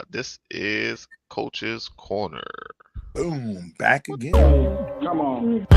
This is Coach's Corner. Boom, back again. Come on.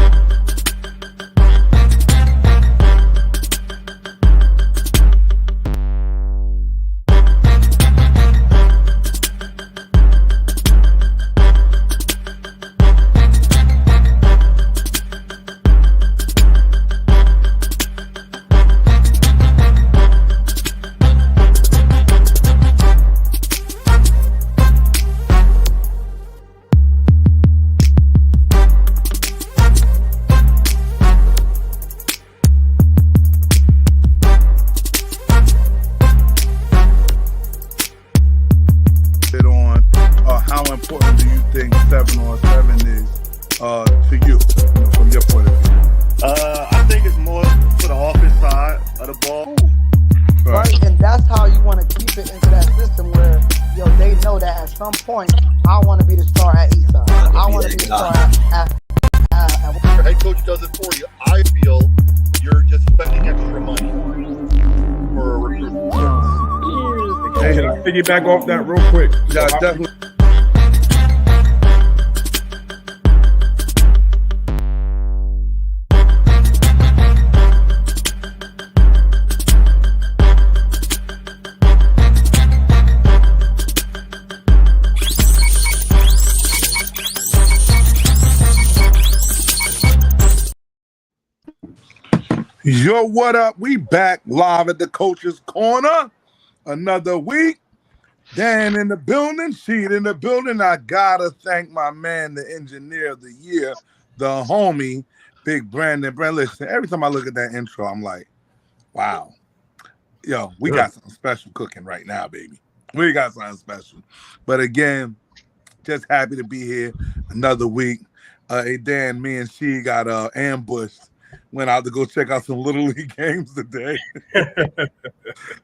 How important do you think 7-on-7 is to you, from your point of view? I think it's more for the offense side of the ball. Right, and that's how you want to keep it into that system where they know that at some point I want to be the star at Eastside. I want to be the star at Your head coach does it for you. I feel you're just spending extra money for a recruitment service. Hey, can I piggyback off that real quick? Yeah, definitely. Yo, what up? We back live at the Coach's Corner. Another week. Dan in the building, Sheed in the building. I gotta thank my man, the engineer of the year, the homie, Big Brandon. Brandon, listen, every time I look at that intro, I'm like, wow. Yo, we got something special cooking right now, baby. We got something special. But again, just happy to be here another week. Hey, Dan, me and She got ambushed. Went out to go check out some Little League games today.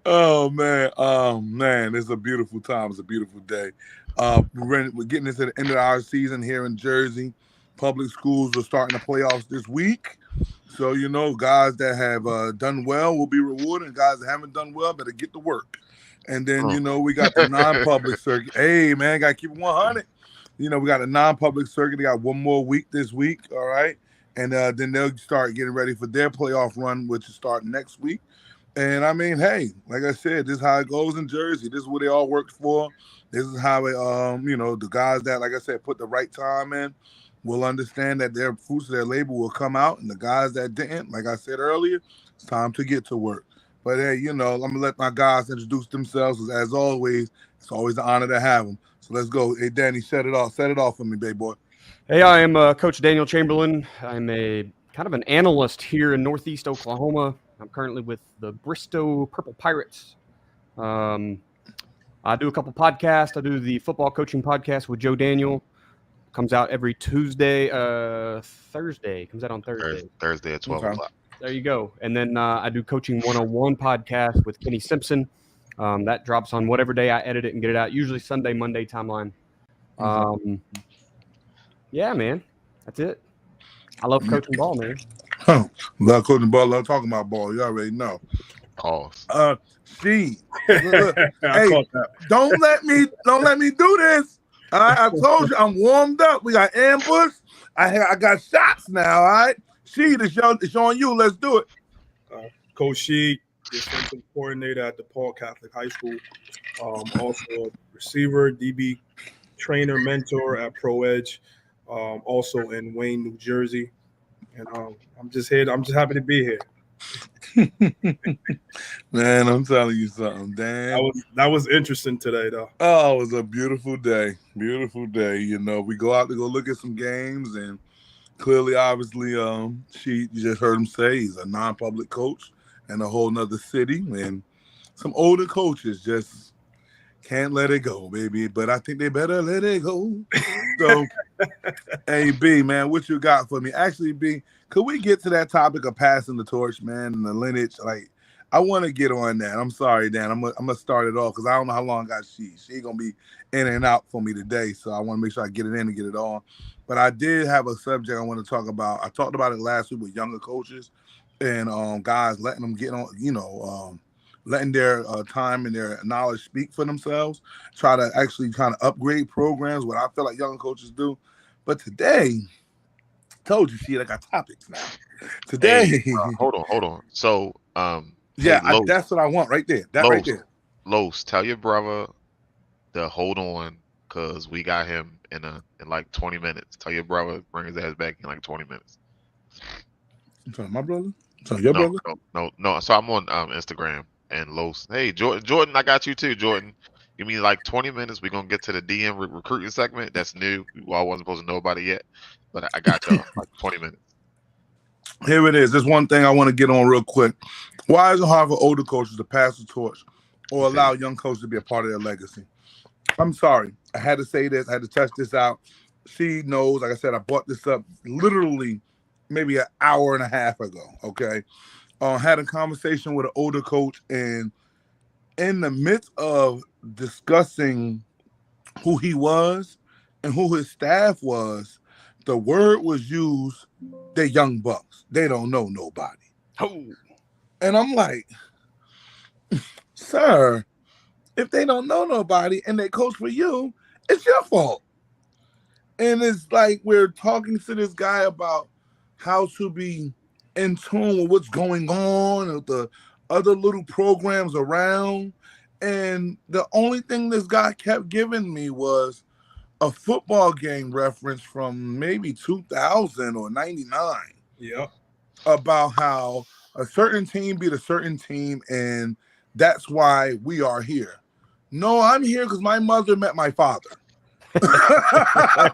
Oh man, it's a beautiful time. It's a beautiful day. We're getting into the end of our season here in Jersey. Public schools are starting the playoffs this week. So, guys that have done well will be rewarded, and guys that haven't done well better get to work. And then, we got the non-public circuit. Hey, man, got to keep it 100. We got a non-public circuit. They got one more week this week, all right? And then they'll start getting ready for their playoff run, which is starting next week. And, I mean, hey, like I said, this is how it goes in Jersey. This is what they all worked for. This is how it, the guys that, like I said, put the right time in will understand that their fruits of their labor will come out. And the guys that didn't, like I said earlier, it's time to get to work. But, hey, I'm going to let my guys introduce themselves. As always, it's always an honor to have them. So let's go. Hey, Danny, set it off. Set it off for me, baby boy. Hey, I am Coach Daniel Chamberlain. I'm a kind of an analyst here in Northeast Oklahoma. I'm currently with the Bristow Purple Pirates. I do a couple podcasts. I do the football coaching podcast with Joe Daniel. Comes out every Thursday. Comes out on Thursday. Thursday at 12 o'clock. There you go. And then I do Coaching 101 podcast with Kenny Simpson. That drops on whatever day I edit it and get it out. Usually Sunday, Monday timeline. Yeah, man. That's it. I love coaching ball, man. Love coaching ball, love talking about ball. You already know. Pause. She. Hey, don't let me do this. I told you I'm warmed up. We got ambush. I got shots now. All right. She, it's on you. Let's do it. Coach Sheed, defensive coordinator at DePaul Catholic High School. Also a receiver, DB trainer, mentor at Pro Edge. Also in Wayne, New Jersey. And I'm just here. I'm just happy to be here. Man, I'm telling you something, Dan. That was interesting today, though. Oh, it was a beautiful day. Beautiful day. We go out to go look at some games, and clearly, obviously, you just heard him say he's a non-public coach in a whole nother city, and some older coaches just can't let it go, baby. But I think they better let it go. So, hey, B, man, what you got for me? Actually, B, could we get to that topic of passing the torch, man, and the lineage? Like, I want to get on that. I'm sorry, Dan. I'm gonna start it off because I don't know how long I got She gonna be in and out for me today. So I want to make sure I get it in and get it on. But I did have a subject I want to talk about. I talked about it last week with younger coaches and guys letting them get on, letting their time and their knowledge speak for themselves, try to actually kind of upgrade programs, what I feel like young coaches do. But today, told you, see, I got topics now. Today, Hey, hold on. So, yeah, hey, Los, that's what I want right there. That right Los, there. Los, tell your brother to hold on, cause we got him in like 20 minutes. Tell your brother bring his ass back in like 20 minutes. You talking to my brother? You talking to your brother? No. So I'm on Instagram and Los. Hey, Jordan, I got you too, Jordan. Give me like 20 minutes. We're gonna get to the DM recruiting segment. That's new. I wasn't supposed to know about it yet, but I got y'all like 20 minutes. Here it is. There's one thing I want to get on real quick. Why is it hard for older coaches to pass the torch or allow young coaches to be a part of their legacy? I'm sorry. I had to say this. I had to test this out. She knows, like I said, I brought this up literally maybe an hour and a half ago, okay? Had a conversation with an older coach, and in the midst of discussing who he was and who his staff was, the word was used, they're young bucks. They don't know nobody. Oh. And I'm like, sir, if they don't know nobody and they coach for you, it's your fault. And it's like we're talking to this guy about how to be in tune with what's going on with the other little programs around. And the only thing this guy kept giving me was a football game reference from maybe 2000 or 99. Yeah. About how a certain team beat a certain team, and that's why we are here. No, I'm here because my mother met my father. I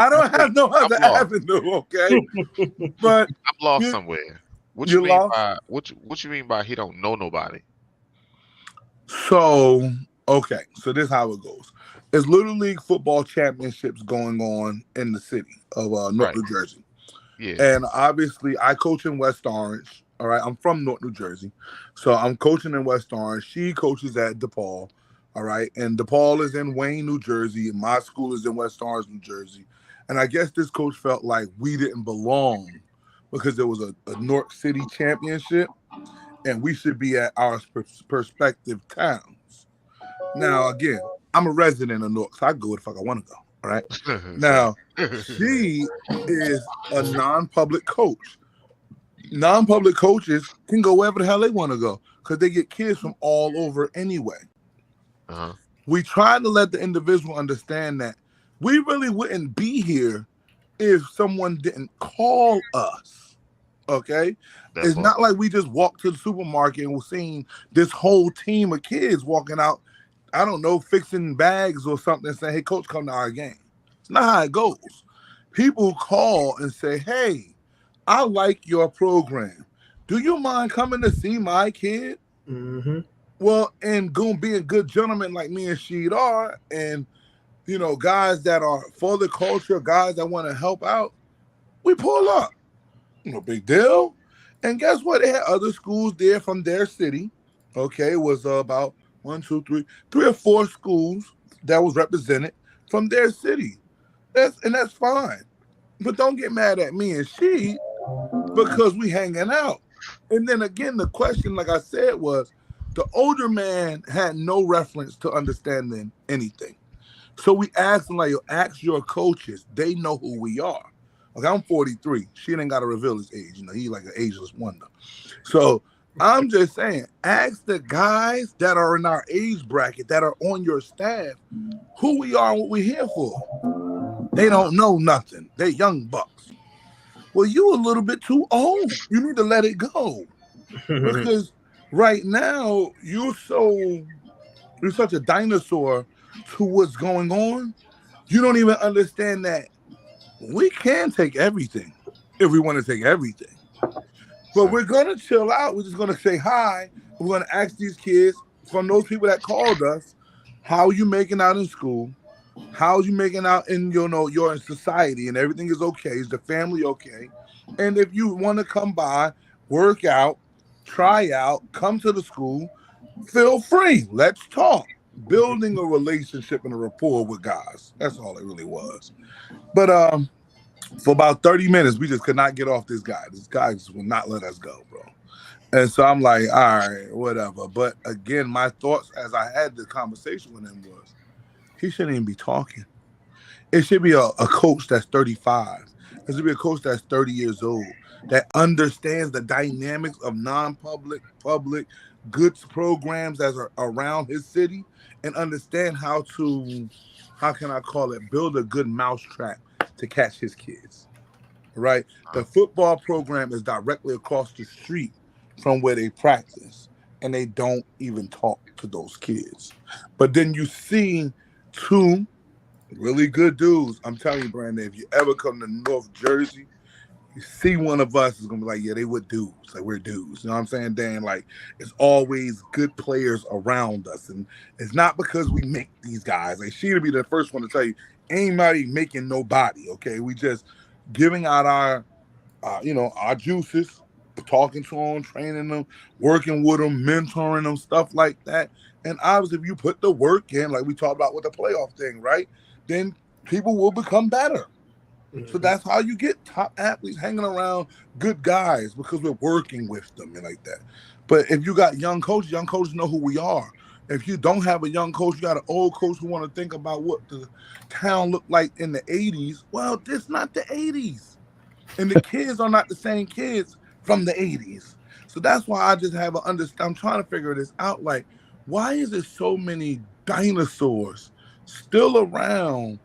don't have no other avenue, okay? But I'm lost somewhere. What you mean lost? by what you mean by he don't know nobody? So, okay, so this is how it goes. There's Little League football championships going on in the city of North New Jersey. Yeah. And obviously, I coach in West Orange. All right, I'm from North New Jersey, so I'm coaching in West Orange. She coaches at DePaul. All right, and DePaul is in Wayne, New Jersey, and my school is in West Orange, New Jersey. And I guess this coach felt like we didn't belong because there was a North City championship, and we should be at our perspective towns. Now, again, I'm a resident of North, so I go where the fuck I want to go. All right. Now, she is a non-public coach. Non-public coaches can go wherever the hell they want to go because they get kids from all over anyway. Uh-huh. We try to let the individual understand that we really wouldn't be here if someone didn't call us. Okay? It's not like we just walked to the supermarket and we're seeing this whole team of kids walking out, I don't know, fixing bags or something and saying, hey, coach, come to our game. It's not how it goes. People call and say, hey, I like your program. Do you mind coming to see my kid? Mm-hmm. Well, and being good gentlemen like me and Sheed are, and, you know, guys that are for the culture, guys that want to help out, we pull up. No big deal. And guess what? They had other schools there from their city. Okay, it was about 3 or 4 schools that was represented from their city. That's fine. But don't get mad at me and Sheed because we hanging out. And then again, the question, like I said, was the older man had no reference to understanding anything. So we asked him, like, ask your coaches. They know who we are. Okay, I'm 43. She ain't got to reveal his age. You know, he's like an ageless wonder. So I'm just saying, ask the guys that are in our age bracket that are on your staff who we are and what we're here for. They don't know nothing. They're young bucks. Well, you a little bit too old. You need to let it go. Because right now, you're such a dinosaur to what's going on. You don't even understand that we can take everything if we want to take everything. But we're going to chill out. We're just going to say hi. We're going to ask these kids from those people that called us, how are you making out in school? How are you making out in, you're in society and everything is okay? Is the family okay? And if you want to come by, work out, try out, come to the school, feel free. Let's talk. Building a relationship and a rapport with guys. That's all it really was. But for about 30 minutes, we just could not get off this guy. This guy just will not let us go, bro. And so I'm like, all right, whatever. But again, my thoughts as I had the conversation with him was, he shouldn't even be talking. It should be a coach that's 35. It should be a coach that's 30 years old that understands the dynamics of non-public, public goods programs that are around his city and understand how can I call it, build a good mousetrap to catch his kids, right? The football program is directly across the street from where they practice, and they don't even talk to those kids. But then you see two really good dudes. I'm telling you, Brandon, if you ever come to North Jersey, you see one of us is gonna be like, yeah, they were dudes. Like, we're dudes. You know what I'm saying, Dan? Like, it's always good players around us. And it's not because we make these guys. Like, she'll be the first one to tell you, ain't nobody making nobody, okay? We just giving out our juices, talking to them, training them, working with them, mentoring them, stuff like that. And obviously, if you put the work in, like we talked about with the playoff thing, right? Then people will become better. So that's how you get top athletes hanging around good guys, because we're working with them and like that. But if you got young coaches know who we are. If you don't have a young coach, you got an old coach who want to think about what the town looked like in the 80s. Well, it's not the 80s. And the kids are not the same kids from the 80s. So that's why I just have I'm trying to figure this out. Like, why is there so many dinosaurs still around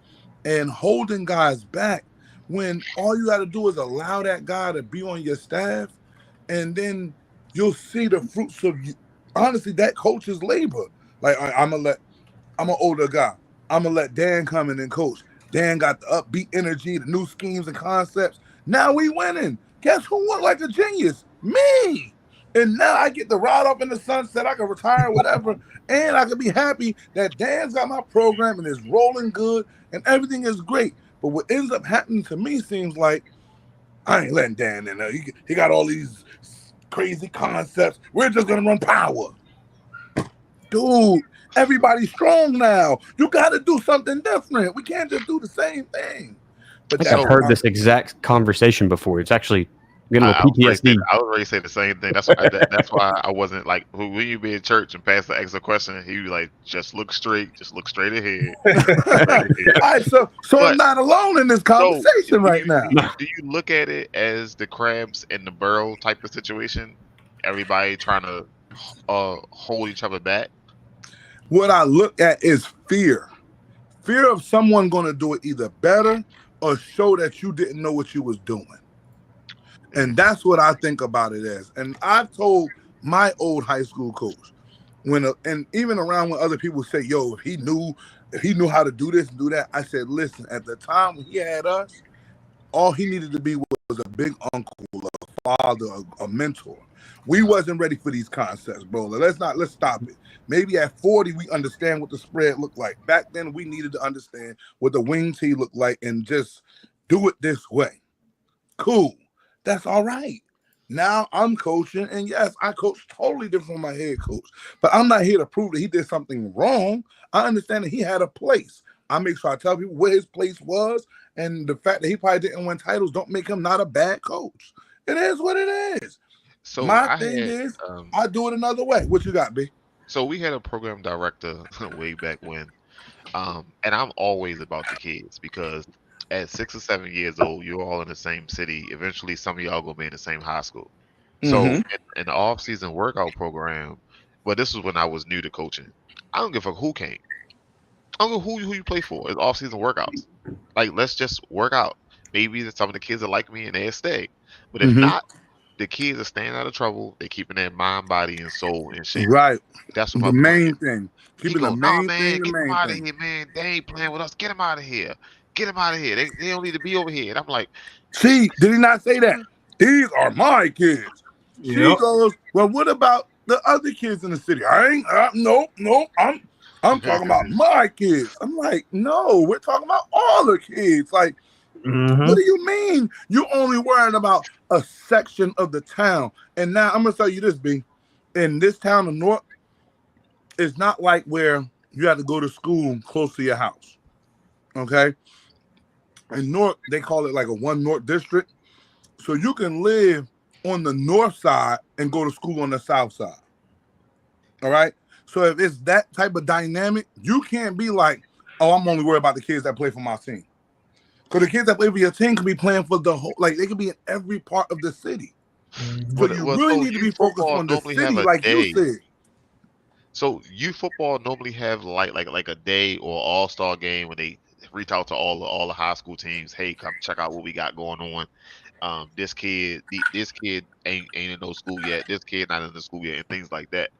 and holding guys back when all you got to do is allow that guy to be on your staff, and then you'll see the fruits of, honestly, that coach's labor. Like, I'm an older guy. I'm going to let Dan come in and coach. Dan got the upbeat energy, the new schemes and concepts. Now we winning. Guess who went like a genius? Me. And now I get to ride off in the sunset. I can retire, whatever. And I can be happy that Dan's got my program and it's rolling good and everything is great. But what ends up happening to me seems like I ain't letting Dan in there. He got all these crazy concepts. We're just going to run power. Dude, everybody's strong now. You got to do something different. We can't just do the same thing. But I've heard this exact conversation before. It's actually getting a PTSD. I was ready to say the same thing. That's why I wasn't like, when you be in church and pass the extra question, he was like, just look straight ahead. All right, so I'm not alone in this conversation right now. Do you look at it as the crabs in the barrel type of situation? Everybody trying to hold each other back? What I look at is fear. Fear of someone going to do it either better or show that you didn't know what you was doing. And that's what I think about it as. And I've told my old high school coach, and even around when other people say, yo, if he knew how to do this and do that, I said, listen, at the time when he had us, all he needed to be was a big uncle, a father, a mentor. We wasn't ready for these concepts, bro. Let's stop it. Maybe at 40, we understand what the spread looked like. Back then, we needed to understand what the wing tee looked like and just do it this way. Cool. That's all right. Now I'm coaching, and yes, I coach totally different from my head coach. But I'm not here to prove that he did something wrong. I understand that he had a place. I make sure I tell people where his place was, and the fact that he probably didn't win titles don't make him not a bad coach. It is what it is. So my thing is, I do it another way. What you got, B? So we had a program director way back when, and I'm always about the kids, because at 6 or 7 years old, you're all in the same city. Eventually, some of y'all gonna be in the same high school. So in the off-season workout program, well, this was when I was new to coaching. I don't give a fuck who came. I don't know who you play for. It's off-season workouts. Like, let's just work out. Maybe some of the kids are like me and they'll stay. But if not, the kids are staying out of trouble. They're keeping their mind, body, and soul in shape. Right. That's what the main thing. Keeping the main thing. Get them out of here, man. They ain't playing with us. Get them out of here. Get them out of here. They don't need to be over here. And I'm like, see, did he not say that? These are my kids. She goes, well, what about the other kids in the city? I'm talking about my kids. I'm like, no, we're talking about all the kids. Like, what do you mean you're only worrying about a section of the town? And now I'm going to tell you this, B. In this town of North, it's not like where you have to go to school close to your house. Okay? In North, they call it like a 1 North district. So you can live on the north side and go to school on the south side. All right. So if it's that type of dynamic, you can't be like, oh, I'm only worried about the kids that play for my team. Because the kids that play for your team could be playing for the whole, like they could be in every part of the city. So you really need to be focused on the city, like you said. So youth football normally have like a day or all-star game when they reach out to all the high school teams. Hey, come check out what we got going on. This kid ain't in no school yet. This kid not in the school yet, and things like that.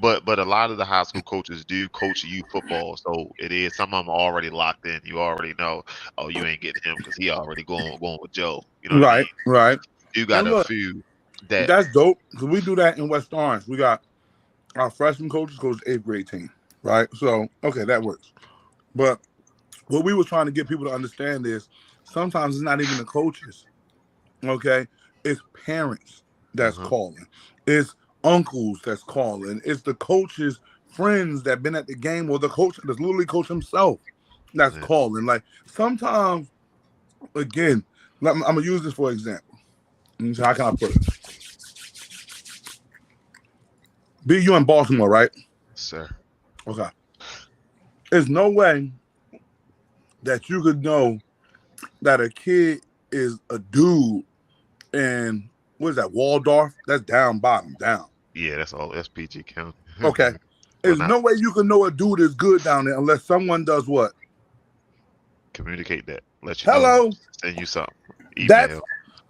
But a lot of the high school coaches do coach youth football, so it is some of them are already locked in. You already know, oh, you ain't getting him because he already going with Joe. You know what I mean? Right. You got a few that. That's dope because we do that in West Orange. We got our freshman coaches coach the 8th grade team, right? So okay, that works. But what we were trying to get people to understand is sometimes it's not even the coaches, okay? It's parents that's calling. It's uncles that's calling. It's the coach's friends that been at the game, or the coach that's literally coach himself that's calling. Like sometimes, again, I'm gonna use this for example. How can I put it? B, you in Baltimore, right? Sir. Okay. There's no way that you could know that a kid is a dude in, what is that, Waldorf? That's down bottom, down. Yeah, that's all SPG County. Okay. There's no way you can know a dude is good down there unless someone does what? Communicate that. Let you Hello. know. Send you something. Email.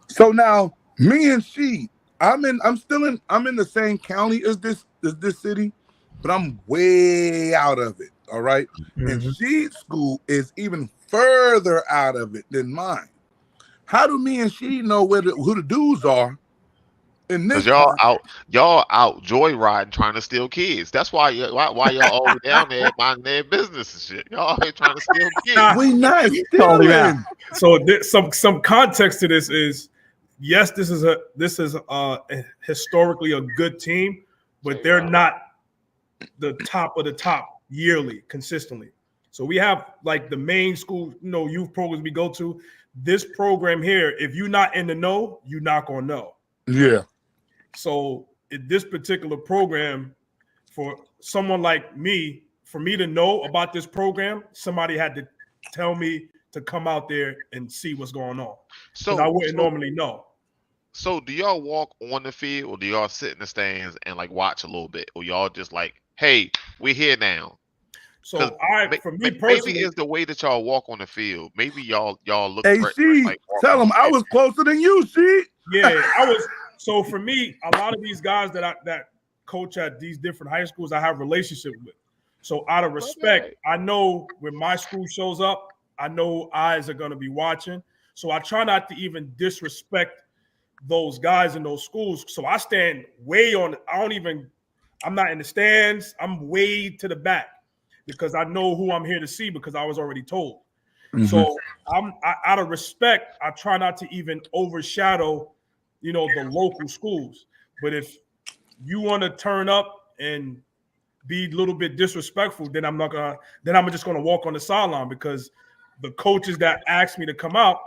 So now me and she, I'm in the same county as this city, but I'm way out of it. All right. And She's school is even further out of it than mine. How do me and she know who the dudes are? Because y'all out joyriding trying to steal kids. That's why y'all all down there minding their business and shit. Y'all here trying to steal kids. We not stealing. So some context to this is, yes, this is historically a good team, but they're not the top of the top yearly consistently. So we have like the main school, youth programs we go to. This program here, if you're not in the know, you're not gonna know. Yeah. So in this particular program, for someone like me, for me to know about this program, somebody had to tell me to come out there and see what's going on. So I wouldn't normally know. So do y'all walk on the field, or do y'all sit in the stands and like watch a little bit, or y'all just like, hey, we're here now? So for me personally, maybe it's the way that y'all walk on the field. Maybe y'all look. Hey, tell them I was closer than you. She. Yeah, I was. So for me, a lot of these guys that coach at these different high schools, I have relationship with. So out of respect, I know when my school shows up, I know eyes are going to be watching. So I try not to even disrespect those guys in those schools. So I stand way on. I'm not in the stands. I'm way to the back because I know who I'm here to see because I was already told. So out of respect, I try not to even overshadow the local schools. But if you want to turn up and be a little bit disrespectful, then I'm just gonna walk on the sideline, because the coaches that asked me to come out,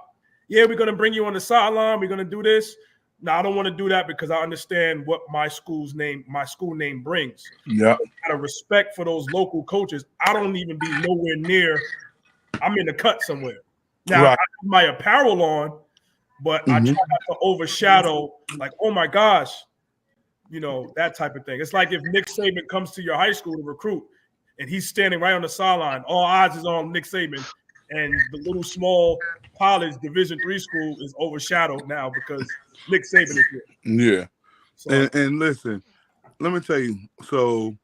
yeah, we're gonna bring you on the sideline, we're gonna do this. Now I don't want to do that because I understand what my school name brings. Yeah. Out of respect for those local coaches, I don't even be nowhere near. I'm in the cut somewhere. Now I have my apparel on, but I try not to overshadow, like, oh my gosh, that type of thing. It's like if Nick Saban comes to your high school to recruit and he's standing right on the sideline, all eyes is on Nick Saban, and the little small college Division III school is overshadowed now because Nick Saban is here. Yeah. So, and listen, let me tell you, so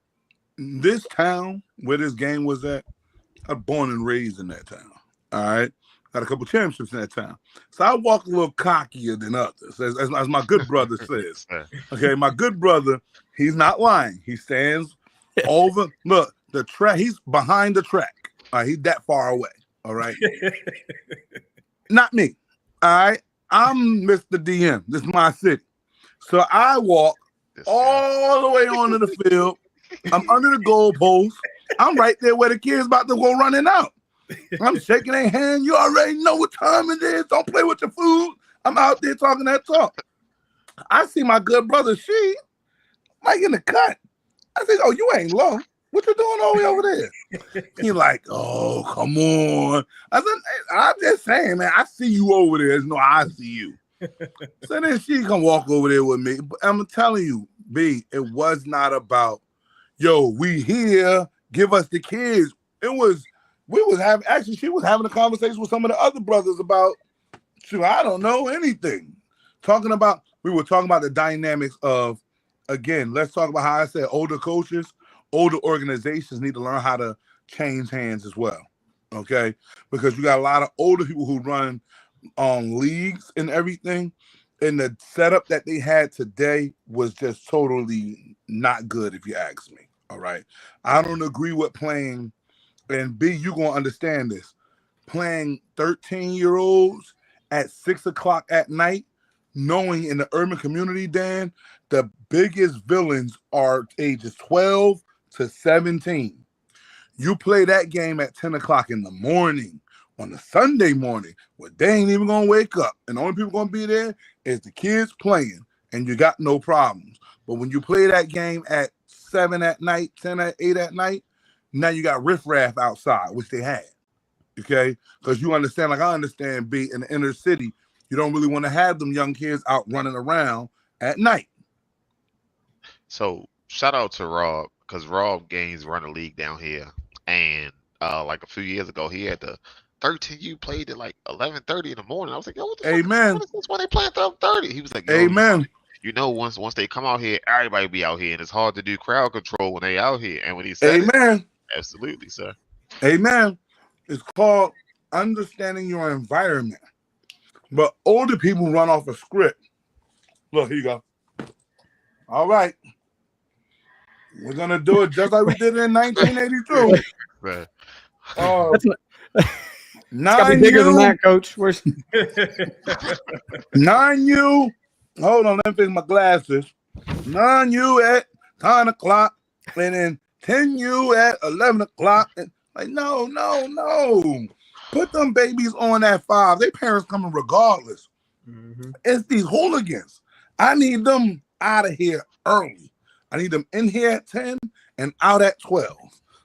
this town where this game was at, I'm born and raised in that town. All right. Got a couple championships in that town. So I walk a little cockier than others, as my good brother says. Okay, my good brother, he's not lying. He stands over, look, the track, he's behind the track. He's that far away. All right. Not me. All right. I'm Mr. DM. This is my city. So I walk all the way onto the field. I'm under the goalpost. I'm right there where the kid's about to go running out. I'm shaking their hand. You already know what time it is. Don't play with your food. I'm out there talking that talk. I see my good brother She like in the cut. I said, "Oh, you ain't low. What you doing over there?" He like, "Oh, come on." I said, "Hey, I'm just saying, man. I see you over there. No, I see you." So then she can walk over there with me. But I'm telling you, B, it was not about, yo, we here, give us the kids. It was, she was having a conversation with some of the other brothers about, shoot, I don't know anything. We were talking about the dynamics of, again, let's talk about how I said older coaches, older organizations need to learn how to change hands as well. Okay? Because you got a lot of older people who run leagues and everything, and the setup that they had today was just totally not good, if you ask me. All right, I don't agree with playing, and B, you gonna understand this, playing 13-year-olds at 6 o'clock at night, knowing in the urban community, Dan, the biggest villains are ages 12 to 17. You play that game at 10 o'clock in the morning on a Sunday morning where they ain't even gonna wake up, and the only people gonna be there is the kids playing, and you got no problems. But when you play that game at 7 at night, 10 at 8 at night, now you got riffraff outside, which they had. Okay, because you understand, like I understand, B, in the inner city, you don't really want to have them young kids out running around at night. So shout out to Rob, because Rob Gaines run a league down here, and like a few years ago, he had the 13U played at like 11:30 in the morning. I was like, yo, what the Amen. fuck is this when they play at 12:30? He was like, yo, Amen. you know, once they come out here, everybody be out here, and it's hard to do crowd control when they out here. And when he said Amen. absolutely, sir. Amen. It's called understanding your environment. But older people run off a script. Look, here you go. All right. We're going to do it just like we did in 1982. Man. Gotta be bigger than that, Coach. Where's 9U. Hold on, let me fix my glasses. 9U at 10 o'clock, and then 10U at 11 o'clock. And like, no. Put them babies on at 5. Their parents coming regardless. Mm-hmm. It's these hooligans. I need them out of here early. I need them in here at 10 and out at 12.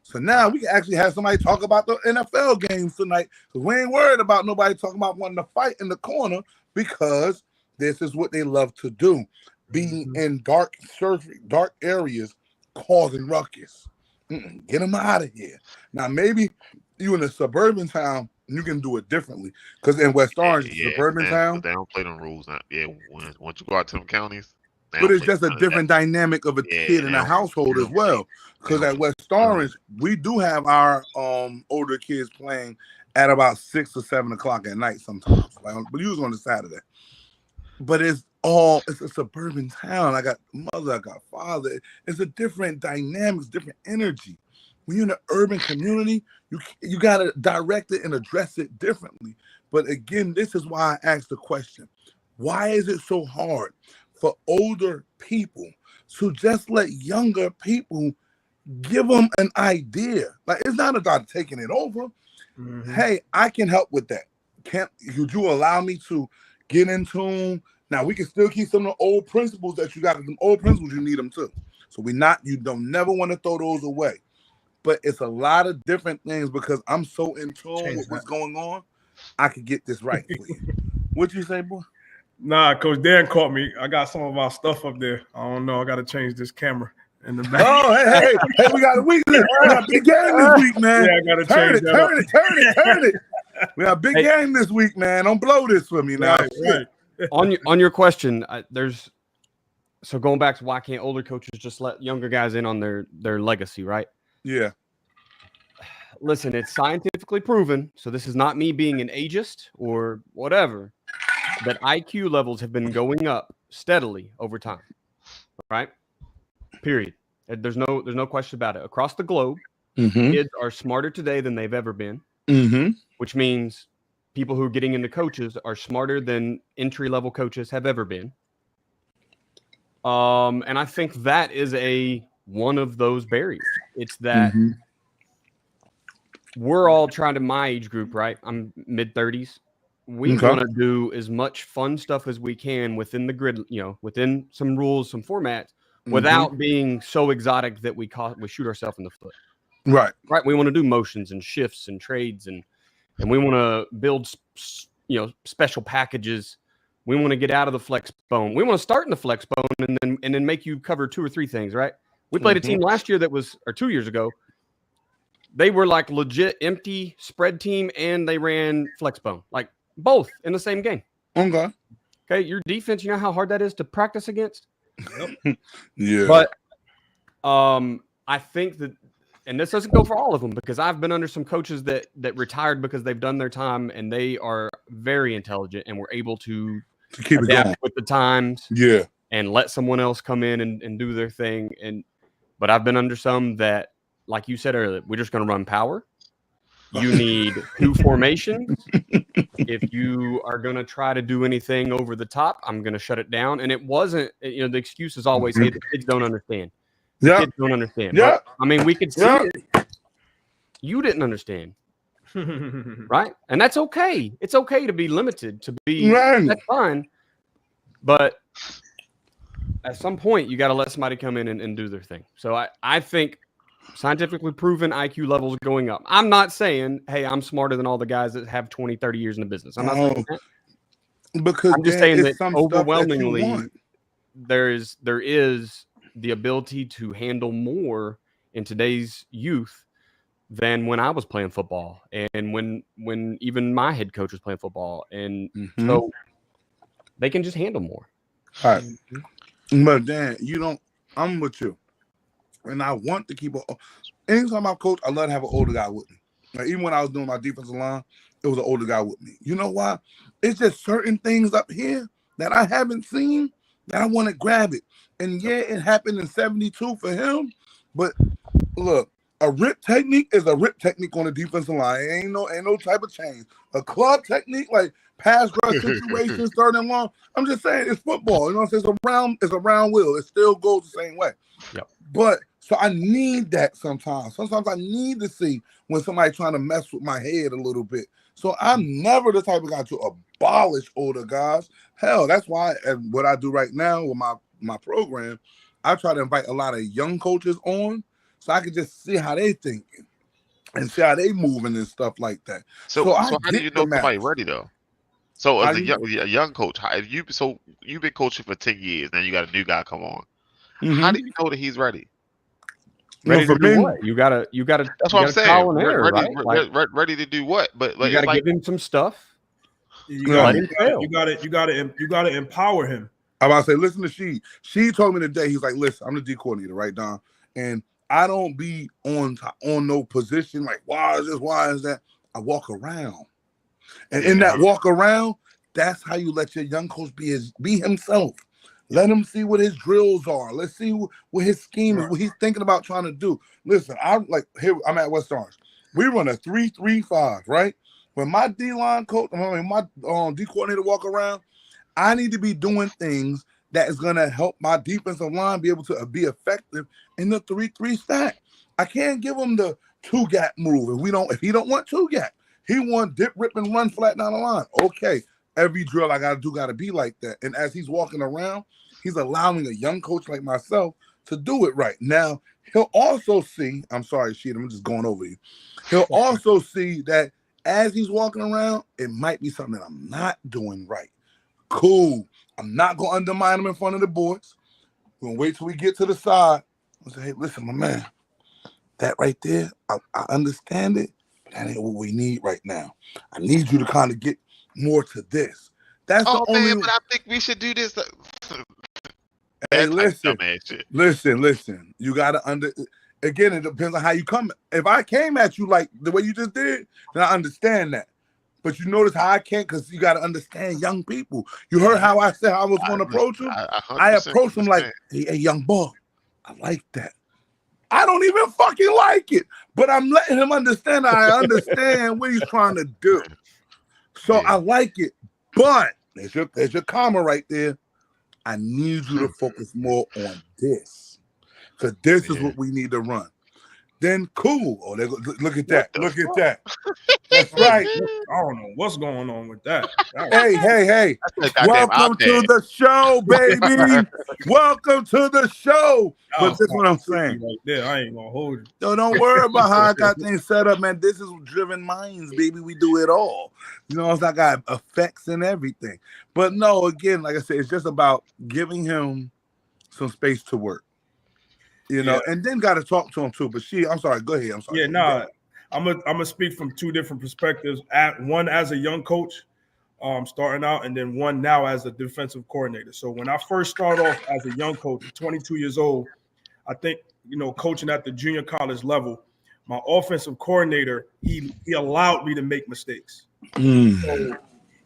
So now we can actually have somebody talk about the NFL games tonight, because we ain't worried about nobody talking about wanting to fight in the corner, because this is what they love to do, being in dark areas, causing ruckus. Get them out of here. Now, maybe you in a suburban town, you can do it differently, because in West Orange, suburban town, they don't play them rules. Once you go out to them counties, but it's just a different dynamic of a kid in a household as well. Because at West Orange, we do have our older kids playing at about 6 or 7 o'clock at night sometimes. But usually on a Saturday. But it's a suburban town. I got mother, I got father. It's a different dynamics, different energy. When you're in an urban community, you got to direct it and address it differently. But again, this is why I asked the question. Why is it so hard for older people to just let younger people give them an idea? Like, it's not about taking it over. Mm-hmm. Hey, I can help with that. Could you allow me to get in tune? Now, we can still keep some of the old principles that you got. Them old principles, you need them too. So you don't never want to throw those away. But it's a lot of different things, because I'm so in tune with what's going on. I could get this right for you. What'd you say, boy? Nah, Coach Dan caught me. I got some of our stuff up there. I don't know. I got to change this camera in the back. Oh, hey, we got a week. We got a big game this week, man. Yeah, I got to change that. Turn it. We got a big game this week, man. Don't blow this for me now. Right. On your question, so going back to why can't older coaches just let younger guys in on their legacy, right? Yeah. Listen, it's scientifically proven, so this is not me being an ageist or whatever, that IQ levels have been going up steadily over time, right? Period. There's no question about it. Across the globe, kids are smarter today than they've ever been, which means people who are getting into coaches are smarter than entry-level coaches have ever been. And I think that is one of those barriers. It's that we're all trying to, my age group, right? I'm mid-30s. we want to do as much fun stuff as we can within the grid, within some rules, some formats, without being so exotic that we shoot ourselves in the foot. Right. We want to do motions and shifts and trades, and we want to build, special packages. We want to get out of the flex bone. We want to start in the flex bone and then make you cover 2 or 3 things, right? We played a team last year or 2 years ago. They were like legit empty spread team, and they ran flex bone, like both in the same game. Okay. Your defense, you know how hard that is to practice against? Yeah. But I think that, and this doesn't go for all of them, because I've been under some coaches that retired because they've done their time, and they are very intelligent and were able to keep it adapt going with the times. Yeah. And let someone else come in and do their thing. But I've been under some that, like you said earlier, we're just going to run power. You need 2 formations. If you are going to try to do anything over the top, I'm going to shut it down. And it wasn't, the excuse is always, hey, the kids don't understand. The kids don't understand. Yeah. But, I mean, we could see it. You didn't understand. Right? And that's okay. It's okay to be limited, that's fine. But at some point, you got to let somebody come in and do their thing. So I think scientifically proven IQ levels going up. I'm not saying, hey, I'm smarter than all the guys that have 20, 30 years in the business. I'm not saying that. Because I'm just saying that overwhelmingly there is the ability to handle more in today's youth than when I was playing football and when even my head coach was playing football. And so they can just handle more. All right. But Dan, I'm with you. And I want to keep anytime I coach, I love to have an older guy with me. Like, even when I was doing my defensive line, it was an older guy with me. You know why? It's just certain things up here that I haven't seen that I want to grab it. And yeah, it happened in 72 for him. But look, a rip technique is a rip technique on the defensive line. It ain't no type of change. A club technique, like pass rush situations, 3rd and long. I'm just saying it's football. You know what I'm saying? It's a round wheel. It still goes the same way. Yep. But so I need that sometimes. Sometimes I need to see when somebody's trying to mess with my head a little bit. So I'm never the type of guy to abolish older guys. Hell, that's why what I do right now with my program, I try to invite a lot of young coaches on so I can just see how they thinking and see how they moving and stuff like that. So how do you know somebody ready though? So as a young coach, you've been coaching for 10 years, now you got a new guy come on. How do you know that he's ready? Ready to do what? You gotta. That's what I'm saying. Ready to do what? But you gotta give him some stuff. You gotta empower him. I'm about to say, listen to she. She told me today. He's like, listen, I'm the D coordinator, right, Don? And I don't be on no position like, why is this? Why is that? I walk around, and in that walk around, that's how you let your young coach be himself. Let him see what his drills are. Let's see what his scheme is, what he's thinking about trying to do. Listen, I'm at West Orange. We run a 3-3-5, right? When my D-line coach, my D coordinator walk around, I need to be doing things that is going to help my defensive line be able to be effective in the 3-3 stack. I can't give him the 2-gap move if he don't want 2-gap. He want dip, rip, and run flat down the line. Okay, every drill I got to be like that. And as he's walking around, he's allowing a young coach like myself to do it right. Now, he'll also see, I'm sorry, Sheet, I'm just going over you. He'll also see that as he's walking around, it might be something that I'm not doing right. Cool. I'm not going to undermine him in front of the boys. We're going to wait till we get to the side. I'll say, hey, listen, my man, that right there, I understand it, but that ain't what we need right now. I need you to kind of get more to this. That's the only. Man, but I think we should do this. Hey, listen. You gotta again, it depends on how you come. If I came at you like the way you just did, then I understand that. But you notice how I can't, because you gotta understand young people. You heard how I said I was gonna approach him? I approached him like, hey, young boy, I like that. I don't even fucking like it, but I'm letting him understand that I understand what he's trying to do. So I like it, but there's your comma right there. I need you to focus more on this, because this is what we need to run. then cool. Oh, look at that. Look at that. That's right. I don't know what's going on with that. Hey. That's the goddamn Welcome to iPad. the show, baby. Welcome to the show. But this is what I'm saying. Right there, I ain't gonna hold it. No, don't worry about how I got things set up, man. This is driven minds, baby. We do it all. You know, it's like I got effects and everything. But no, again, like I said, it's just about giving him some space to work. You know, and then got to talk to him too. But I'm sorry, go ahead. I'm sorry. Yeah, nah, I'm gonna speak from two different perspectives. One as a young coach, starting out, and then one now as a defensive coordinator. So when I first started off as a young coach, 22 years old, I think, you know, coaching at the junior college level, my offensive coordinator, he allowed me to make mistakes. So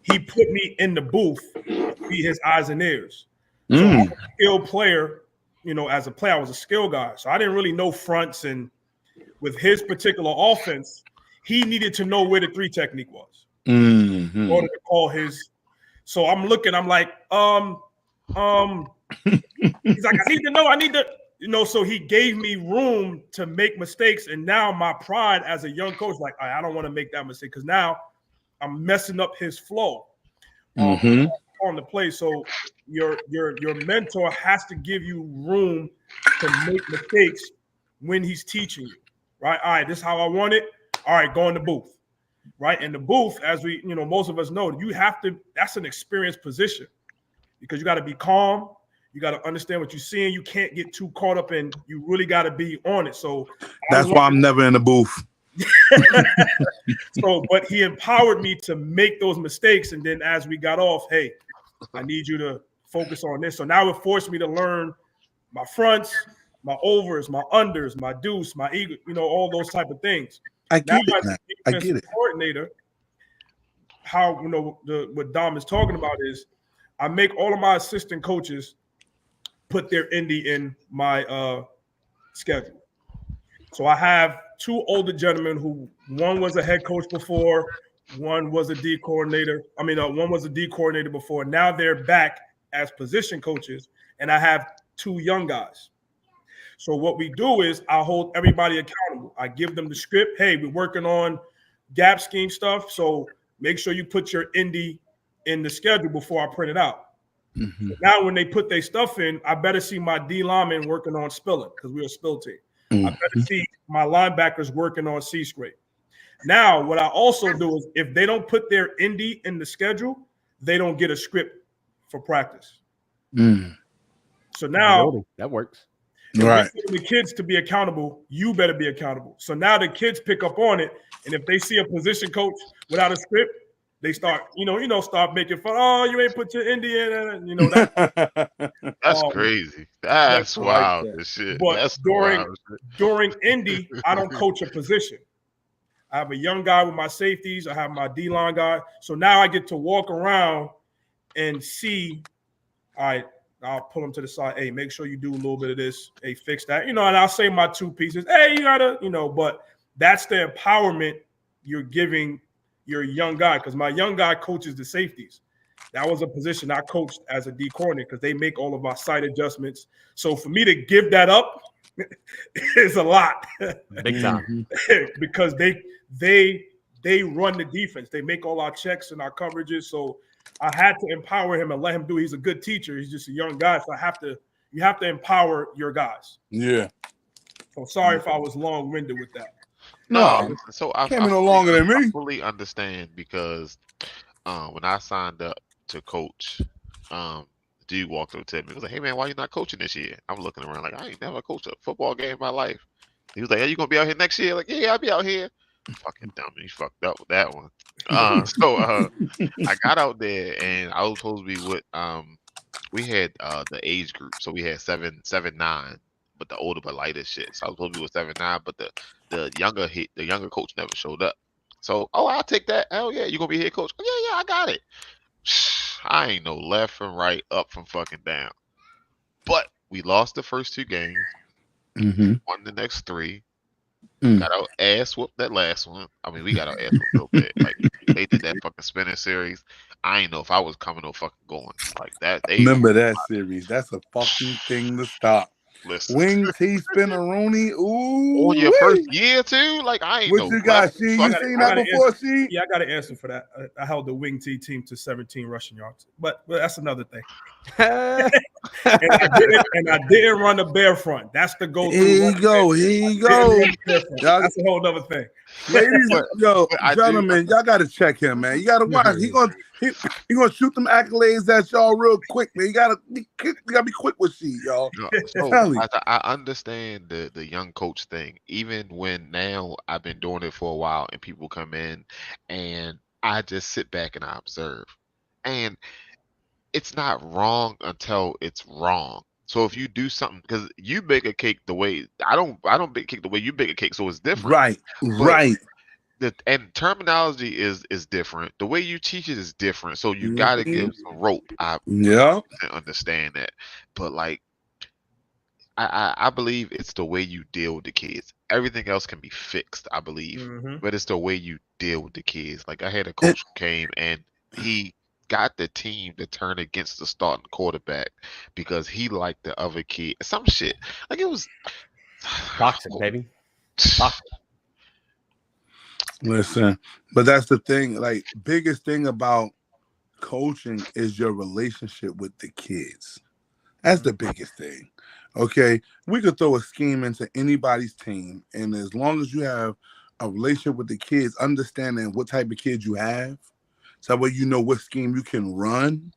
he put me in the booth to be his eyes and ears. So I'm a skilled player, you know, as a player, I was a skill guy. So I didn't really know fronts, and with his particular offense, he needed to know where the 3 technique was in order to call his. So I'm looking, I'm like, he's like, I need to, you know, so he gave me room to make mistakes. And now my pride as a young coach, like, I don't want to make that mistake because now I'm messing up his flow on the play. So your mentor has to give you room to make mistakes when he's teaching you, right? All right, this is how I want it. All right, go in the booth, right? In the booth, as we, you know, most of us know, you have to, that's an experienced position because you got to be calm. You got to understand what you're seeing. You can't get too caught up in, you really got to be on it. So that's why I'm never in the booth. So, but he empowered me to make those mistakes. And then as we got off, hey, I need you to focus on this. So now it forced me to learn my fronts, my overs, my unders, my deuce, my ego, you know, all those type of things. I get it. Coordinator, how, you know, what Dom is talking about is I make all of my assistant coaches put their indie in my schedule. So I have 2 older gentlemen who, one was a head coach before, one was a D coordinator. One was a D coordinator before. Now they're back as position coaches, and I have 2 young guys. So what we do is I hold everybody accountable. I give them the script. Hey, we're working on gap scheme stuff, so make sure you put your indie in the schedule before I print it out. Now when they put their stuff in, I better see my D lineman working on spilling because we're a spill team. I better see my linebackers working on C scrape. Now, what I also do is if they don't put their indie in the schedule, they don't get a script for practice. So now that works. Right. The kids to be accountable, you better be accountable. So now the kids pick up on it, and if they see a position coach without a script, they start, start making fun. Oh, you ain't put your indie in, you know that. That's crazy. That's wild. Like shit. But that's during indie, I don't coach a position. I have a young guy with my safeties. I have my D-line guy. So now I get to walk around and see, all right, I'll pull them to the side. Hey, make sure you do a little bit of this. Hey, fix that. And I'll say my 2 pieces. Hey, you gotta, but that's the empowerment you're giving your young guy, because my young guy coaches the safeties. That was a position I coached as a D coordinator because they make all of our sight adjustments. So for me to give that up is a lot. Big time. Because they run the defense. They make all our checks and our coverages. So I had to empower him and let him do it. He's a good teacher. He's just a young guy. So you have to empower your guys. Yeah. So sorry if I was long-winded with that. No, so I can't be no longer than me. I fully understand because when I signed up to coach, dude walked over to me. He was like, "Hey man, why you not coaching this year?" I'm looking around like I ain't never coached a football game in my life. He was like, "Hey, you gonna be out here next year?" Like, "Yeah, I'll be out here." Fucking dummy, you fucked up with that one. So I got out there and I was supposed to be with we had the age group, so we had 7, 9, but the older but lighter shit. So I was supposed to be with 7, 9, but the younger coach never showed up. So I'll take that. Hell yeah, you gonna be here, coach? Oh, yeah, I got it. I ain't no left from right, up from fucking down. But we lost the first 2 games, won the next 3. Got our ass whooped that last one. I mean, we got our ass whooped a little bit. Like they did that fucking spinning series. I ain't know if I was coming or fucking going like that. Remember that series? That's a fucking thing to stop. Listen, Wing T Spinneroonie. Ooh. on your first year too, like I ain't What no you got, clever She? You fuck- seen I that gotta before, She? Yeah, I got an answer for that. I held the wing T team to 17 rushing yards, but that's another thing. And I didn't run the bear front. That's the go-to. Here you go. Here you go. Y'all- That's a whole other thing. Ladies, but I do- gentlemen, y'all gotta check him, man. You gotta watch. He gonna shoot them accolades at y'all real quick, man. You gotta be quick with She, y'all. No, Tell so me. I understand the young coach thing. Even when now I've been doing it for a while, and people come in, and I just sit back and I observe, and it's not wrong until it's wrong. So if you do something, because you bake a cake the way I don't bake a cake the way you bake a cake, so it's different. Right, right. And terminology is different. The way you teach it is different. So you got to give some rope. I Yeah. understand that, but like I believe it's the way you deal with the kids. Everything else can be fixed, I believe, Mhm. but it's the way you deal with the kids. Like I had a coach who came and he got the team to turn against the starting quarterback because he liked the other kid. Some shit. Like it was Toxic, baby. Toxic. Listen, but that's the thing. Like, biggest thing about coaching is your relationship with the kids. That's the biggest thing. Okay, we could throw a scheme into anybody's team, and as long as you have a relationship with the kids, understanding what type of kids you have, so that way you know what scheme you can run,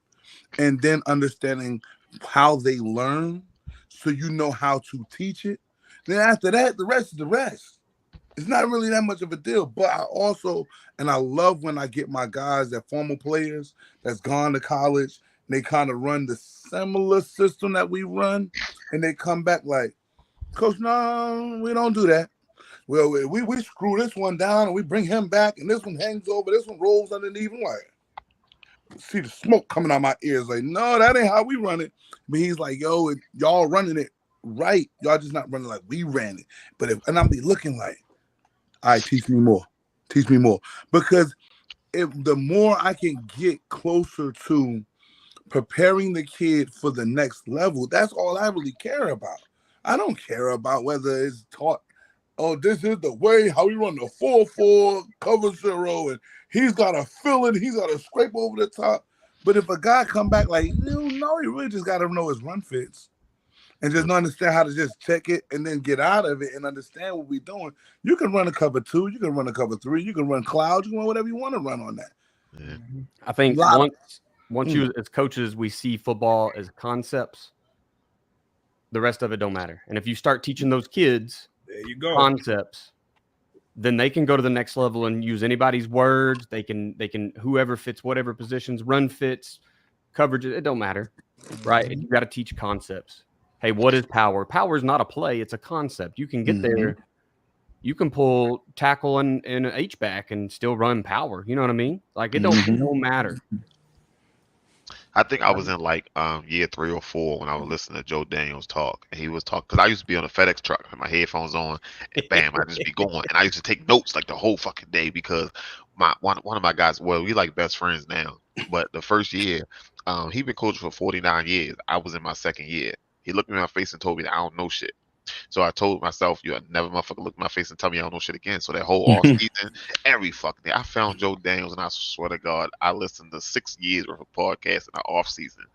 and then understanding how they learn, so you know how to teach it. Then after that, the rest is the rest. It's not really that much of a deal. But I also, and I love when I get my guys that former players that's gone to college, and they kind of run the similar system that we run, and they come back like, Coach, no, we don't do that. Well, we screw this one down and we bring him back, and this one hangs over, this one rolls underneath. I'm like, see the smoke coming out my ears. Like, no, that ain't how we run it. But he's like, yo, y'all running it right. Y'all just not running like we ran it. But and I'll be looking like, all right, teach me more. Teach me more. Because if the more I can get closer to preparing the kid for the next level, that's all I really care about. I don't care about whether it's taught, oh, this is the way how we run the 4-4 cover 0, and he's got to fill it, he's got to scrape over the top. But if a guy come back like, you really just got to know his run fits and just understand how to just check it and then get out of it and understand what we're doing. You can run a cover 2, you can run a cover 3, you can run cloud, you can run whatever you want to run on that. Yeah. I think Lot of- once you as coaches, we see football as concepts. The rest of it don't matter. And if you start teaching those kids There you go. concepts, then they can go to the next level and use anybody's words. They can whoever fits whatever positions, run fits, coverage. It don't matter, right? You got to teach concepts. Hey, what is power? Power is not a play; it's a concept. You can get there. You can pull tackle and an H-back and still run power. You know what I mean? Like it don't matter. I think I was in like year 3 or 4 when I was listening to Joe Daniels talk, and he was talking because I used to be on a FedEx truck with my headphones on, and bam, I just be going, and I used to take notes like the whole fucking day because one of my guys, well, we like best friends now, but the first year, he been coaching for 49 years. I was in my second year. He looked me in my face and told me that I don't know shit. So I told myself, you never motherfucker look in my face and tell me I don't know shit again. So that whole off season, every fucking day, I found Joe Daniels, and I swear to God, I listened to 6 years worth of podcasts in the off season.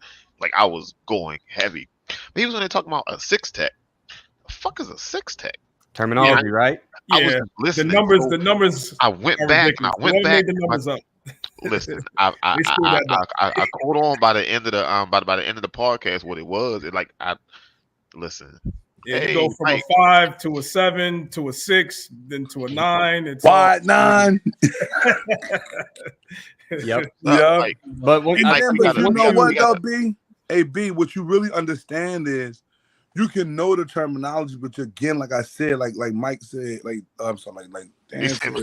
Like I was going heavy. But he was only talking about a 6-tech. The fuck is a 6-tech? Terminology, right? I was Yeah, listening. the numbers. I went are back and I ridiculous. went Whoever back. made the numbers up. Listen, They screwed that up. I caught on by the end of the by the end of the podcast what it was. It like I listen. Yeah, Hey, you go from Mike. a 5 to a 7 to a 6, then to a 9. It's Wide 9. Yep. Yeah. Like, But when, And Mike, then, we but gotta- you we know gotta- what, we though, gotta- B? Hey, B, what you really understand is you can know the terminology, but again, like I said, like Mike said, I'm sorry, like Dan said,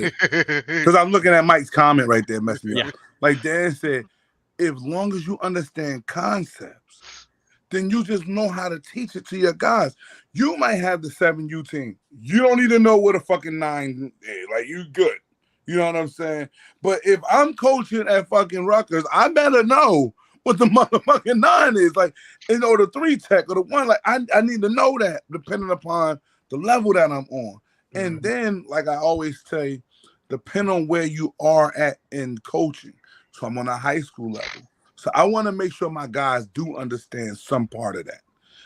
because I'm looking at Mike's comment right there, messing me up. Like Dan said, as long as you understand concepts, then you just know how to teach it to your guys. You might have the 7U team. You don't need to know what a fucking 9 is. Like, you good. You know what I'm saying? But if I'm coaching at fucking Rutgers, I better know what the motherfucking 9 is. Like, you know, the 3 tech or the 1. Like, I need to know that depending upon the level that I'm on. And then, like I always say, depend on where you are at in coaching. So I'm on a high school level. So I want to make sure my guys do understand some part of that.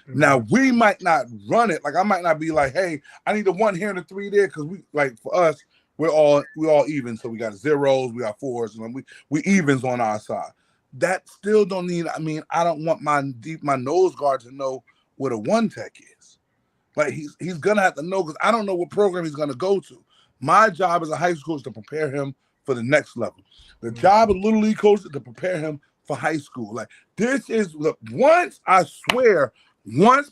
Now, we might not run it. Like, I might not be like, hey, I need a 1 here and a 3 there, because we, like, for us, we all even. So we got zeros, we got 4s, and we evens on our side. That still don't need, I mean, I don't want my nose guard to know what a 1 tech is. Like, he's gonna have to know, because I don't know what program he's gonna go to. My job as a high school is to prepare him for the next level. The job of Little League coach is to prepare him for high school. Like, this is, look, once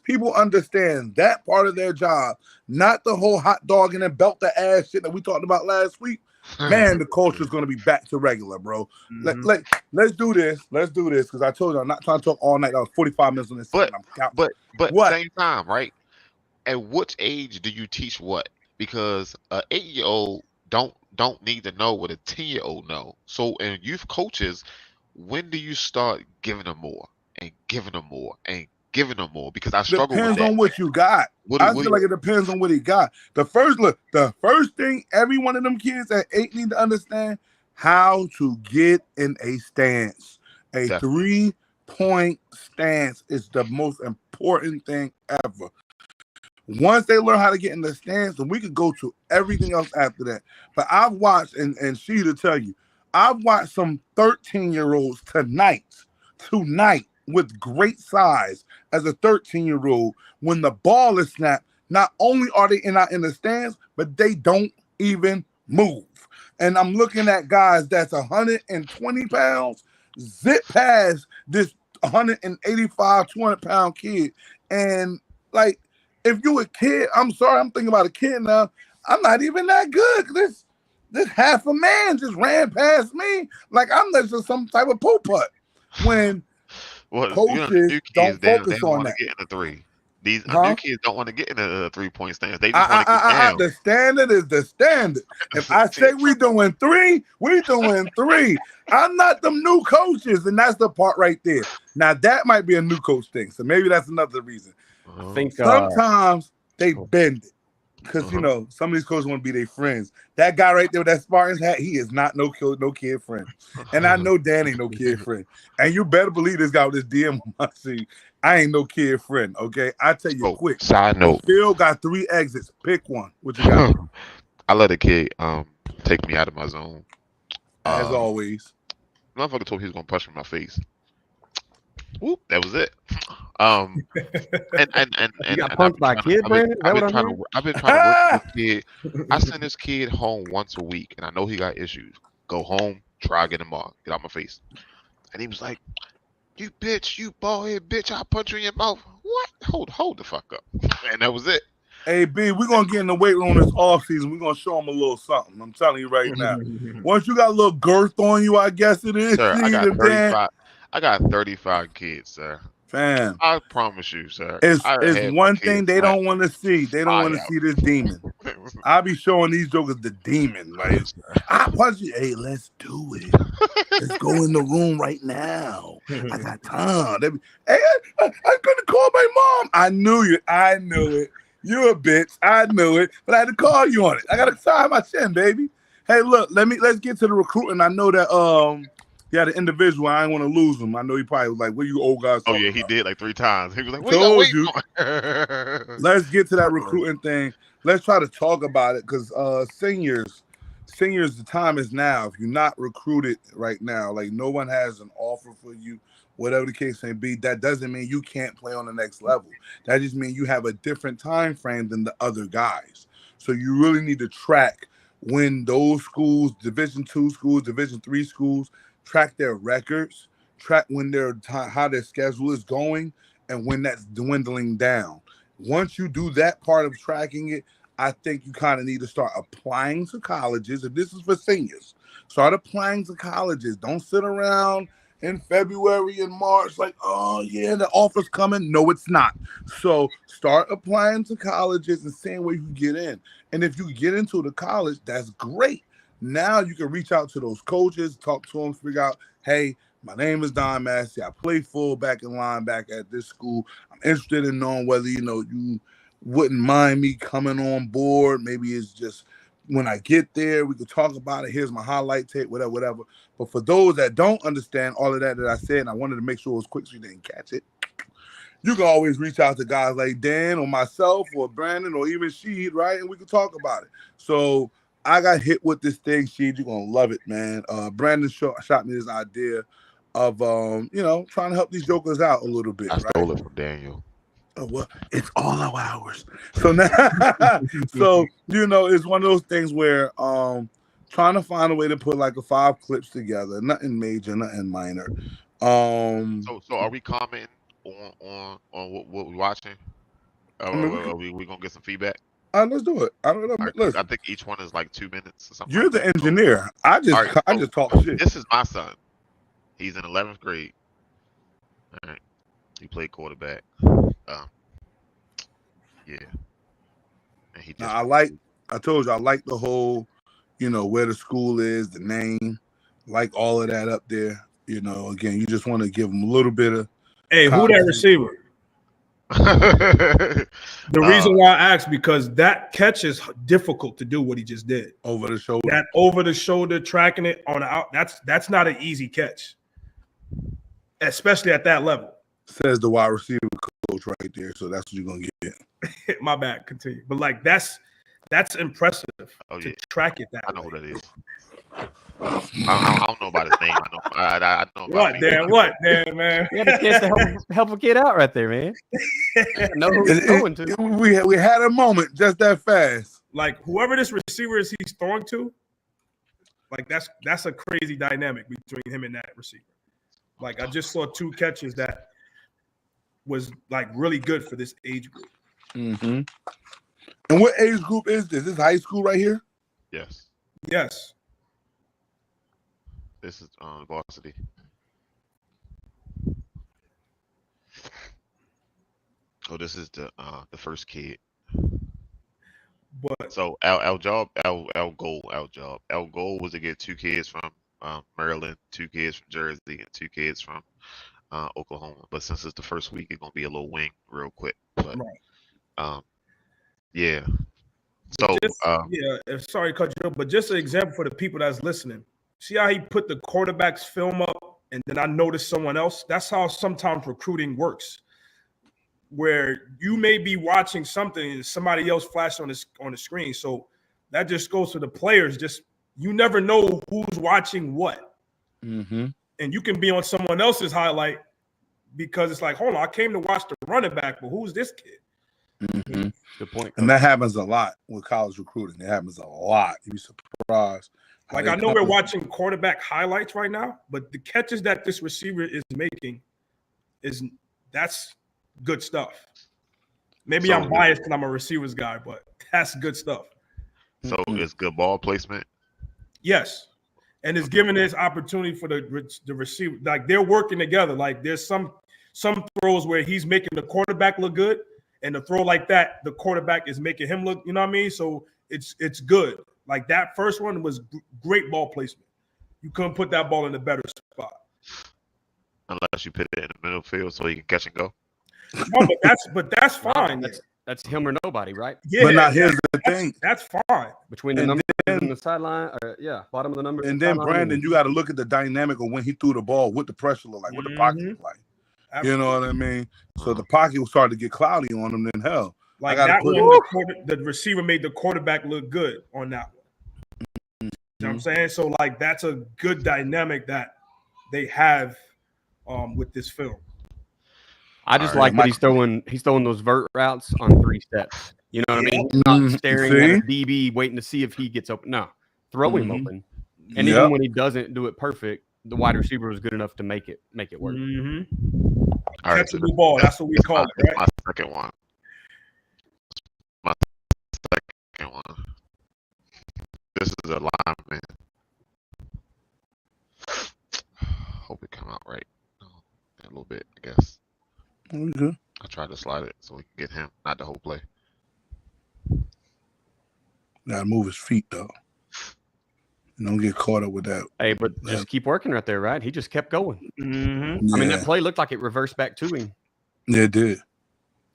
people understand that part of their job, not the whole hot dog and then belt the ass shit that we talked about last week, man, the culture is going to be back to regular, bro. Let's do this. Let's do this, because I told you I'm not trying to talk all night. I was 45 minutes on this. But what? Same time, right? At what age do you teach what? Because an 8-year-old don't need to know what a 10-year-old know. So in youth coaches, when do you start giving them more and giving them more and giving them more? Because I struggle with that. Depends on what you got. I feel like it depends on what he got. The first thing every one of them kids at 8 need to understand, how to get in a stance. A 3-point stance is the most important thing ever. Once they learn how to get in the stance, then we could go to everything else after that. But I've watched, and she to tell you, I've watched some 13-year-olds tonight with great size as a 13-year-old. When the ball is snapped, not only are they not in the stands, but they don't even move. And I'm looking at guys that's 120 pounds zip past this 185, 200-pound kid. And, like, if you a kid, I'm sorry, I'm thinking about a kid now. I'm not even that good. This half a man just ran past me like I'm just some type of poo-putt. When coaches don't focus on that. Get in the 3. These new kids don't want to get in the 3-point stance. They just want to get down. The standard is the standard. If I say we doing 3, we doing 3. I'm not them new coaches, and that's the part right there. Now that might be a new coach thing, so maybe that's another reason. I think sometimes they bend it, because you know some of these coaches want to be their friends. That guy right there with that Spartans hat, he is not no kid friend, and I know Dan ain't no kid friend. And you better believe this guy with this DM on my seat, I ain't no kid friend. Okay, I tell you quick. Side note: Phil got 3 exits. Pick one. What you got? I let a kid take me out of my zone. As always, motherfucker told me he was gonna punch me in my face. Whoop, that was it. And you got punked by a kid, Brandon? I've been trying to work with this kid. I send this kid home once a week, and I know he got issues. Go home, try get him off, get out my face. And he was like, "You bitch, you bald head bitch, I'll punch you in your mouth." What? Hold the fuck up. And that was it. Hey B, we're gonna get in the weight room this off season. We're gonna show him a little something. I'm telling you right now. Once you got a little girth on you, I guess it is. Sir, I got 35 kids, sir. Fam, I promise you, sir. It's one thing they don't want to see. They don't want to see this demon. I be showing these jokers the demon. Like, I punch you. Hey, let's do it. Let's go in the room right now. I got time. Hey, I'm gonna call my mom. I knew it. You a bitch. I knew it. But I had to call you on it. I gotta sign my chin, baby. Hey, look, let's get to the recruiting. I know that yeah, the individual, I didn't want to lose him. I know he probably was like, what you old guys talking about? He did like 3 times. He was like, what told you. Let's get to that recruiting thing. Let's try to talk about it, because seniors, the time is now. If you're not recruited right now, like no one has an offer for you, whatever the case may be, that doesn't mean you can't play on the next level. That just means you have a different time frame than the other guys. So you really need to track when those schools, Division II schools, Division III schools, track their records, track when how their schedule is going, and when that's dwindling down. Once you do that part of tracking it, I think you kind of need to start applying to colleges. If this is for seniors, start applying to colleges. Don't sit around in February and March like, oh yeah, the offer's coming. No, it's not. So start applying to colleges and seeing where you can get in. And if you get into the college, that's great. Now you can reach out to those coaches, talk to them, figure out, hey, my name is Don Massey. I play fullback and linebacker at this school. I'm interested in knowing whether, you wouldn't mind me coming on board. Maybe it's just when I get there, we could talk about it. Here's my highlight tape, whatever. But for those that don't understand all of that I said, and I wanted to make sure it was quick so you didn't catch it, you can always reach out to guys like Dan or myself or Brandon or even Sheed, right? And we can talk about it. So I got hit with this thing, Sheed. You're going to love it, man. Brandon shot me this idea of, trying to help these jokers out a little bit, I right? stole it from Daniel. Oh, well, it's all of ours. So now, it's one of those things where trying to find a way to put like 5 clips together, nothing major, nothing minor. So are we commenting on what we're watching? Are we gonna get some feedback? Let's do it. I don't know. Listen, I think each one is like 2 minutes or something. you're the engineer. I just talk shit. This is my son. He's in 11th grade. All right. He played quarterback. Yeah. And he just I told you, I like the whole, where the school is, the name, like all of that up there. Again, you just want to give them a little bit of. Hey, who that receiver? The reason why I asked, because that catch is difficult to do what he just did. Over the shoulder. That over the shoulder, tracking it on the out, that's not an easy catch. Especially at that level. Says the wide receiver coach right there. So that's what you're gonna get. My bad, continue. But like that's impressive to track it that I know way. who that is. I don't know about his name. I know about What, Dan, man? You had a chance to help a kid out right there, man. Know who he's going to. We had a moment just that fast. Like whoever this receiver is he's throwing to, like that's a crazy dynamic between him and that receiver. Like I just saw 2 catches that was like really good for this age group. Mm-hmm. And what age group is this? This is high school right here? Yes. Yes. This is varsity. Oh, this is the first kid. But So our goal was to get 2 kids from Maryland, 2 kids from Jersey, and 2 kids from Oklahoma. But since it's the first week, it's gonna be a little wing real quick. But yeah. So sorry to cut you off, but just an example for the people that's listening. See how he put the quarterback's film up, and then I noticed someone else. That's how sometimes recruiting works, where you may be watching something and somebody else flashed on the screen. So that just goes to the players. Just you never know who's watching what, mm-hmm. and you can be on someone else's highlight because it's like, hold on, I came to watch the running back, but who's this kid? Mm-hmm. Good point. And that happens a lot with college recruiting. It happens a lot. You'd be surprised. Like I know we're watching quarterback highlights right now, but the catches that this receiver is making that's good stuff. Maybe I'm biased because I'm a receivers guy, but that's good stuff. So it's good ball placement. Yes, and it's giving this opportunity for the receiver. Like they're working together. Like there's some throws where he's making the quarterback look good, and the throw like that, the quarterback is making him look. You know what I mean? So it's good. Like that first one was great ball placement. You couldn't put that ball in a better spot. Unless you put it in the middle field so he can catch and go. No, but that's fine. That's him or nobody, right? Yeah, but now here's the thing. That's fine. Between the numbers and the sideline, bottom of the numbers. And then Brandon, you got to look at the dynamic of when he threw the ball, what the pressure looked like, what the pocket looked like. Absolutely. You know what I mean? So the pocket will start to get cloudy on him. Then hell, like that one, the receiver made the quarterback look good on that one. You know what I'm saying? So like that's a good dynamic that they have with this film. I just like that he's throwing those vert routes on 3 steps. You know what I mean? He's not staring at a DB waiting to see if he gets open. No, throw him open. And even when he doesn't do it perfect, the wide receiver was good enough to make it work. All right, catch the ball. That's what we call it, right? My second one. This is a lineman. Hope it come out right. A little bit, I guess. Okay. I tried to slide it so we can get him, not the whole play. Gotta move his feet though. Don't get caught up with that. Hey, but just keep working right there, right? He just kept going. Mm-hmm. I mean, that play looked like it reversed back to him. Yeah, it did.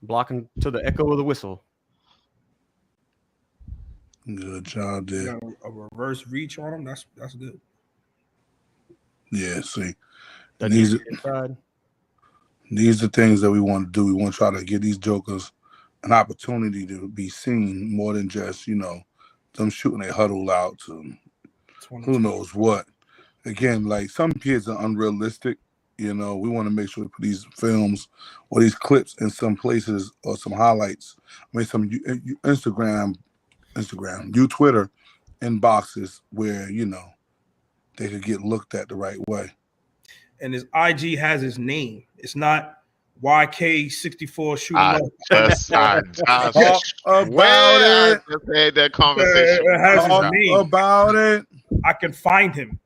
Blocking to the echo of the whistle. Good job there. Got a reverse reach on him. That's good. Yeah, see. That These are things that we want to do. We want to try to give these jokers an opportunity to be seen more than just, them shooting a huddle out to who knows what. Again, like some kids are unrealistic. We want to make sure we put these films or these clips in some places or some highlights. I mean, some Instagram, Twitter inboxes where, they could get looked at the right way. And his IG has his name. It's not YK64 shooting up. I just had that conversation. It has his name. About it. I can find him.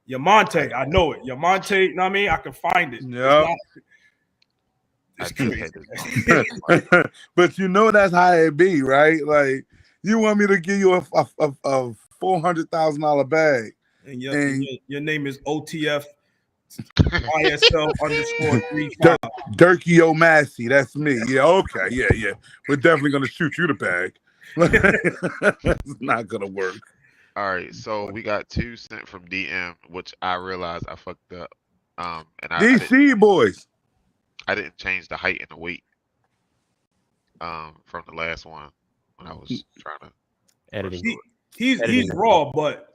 Yamonte, I know it. Yamonte, you know what I mean? I can find it. Yeah. It's crazy. But that's how it be, right? Like, you want me to give you a $400,000 bag. And your name is OTF ISL _35. Dirky O'Massey, that's me. Yeah, okay, yeah. We're definitely gonna shoot you the bag. It's not gonna work. All right, so we got 2 sent from DM, which I realized I fucked up. And DC boys. I didn't change the height and the weight. From the last one when I was trying to editing. He's raw, but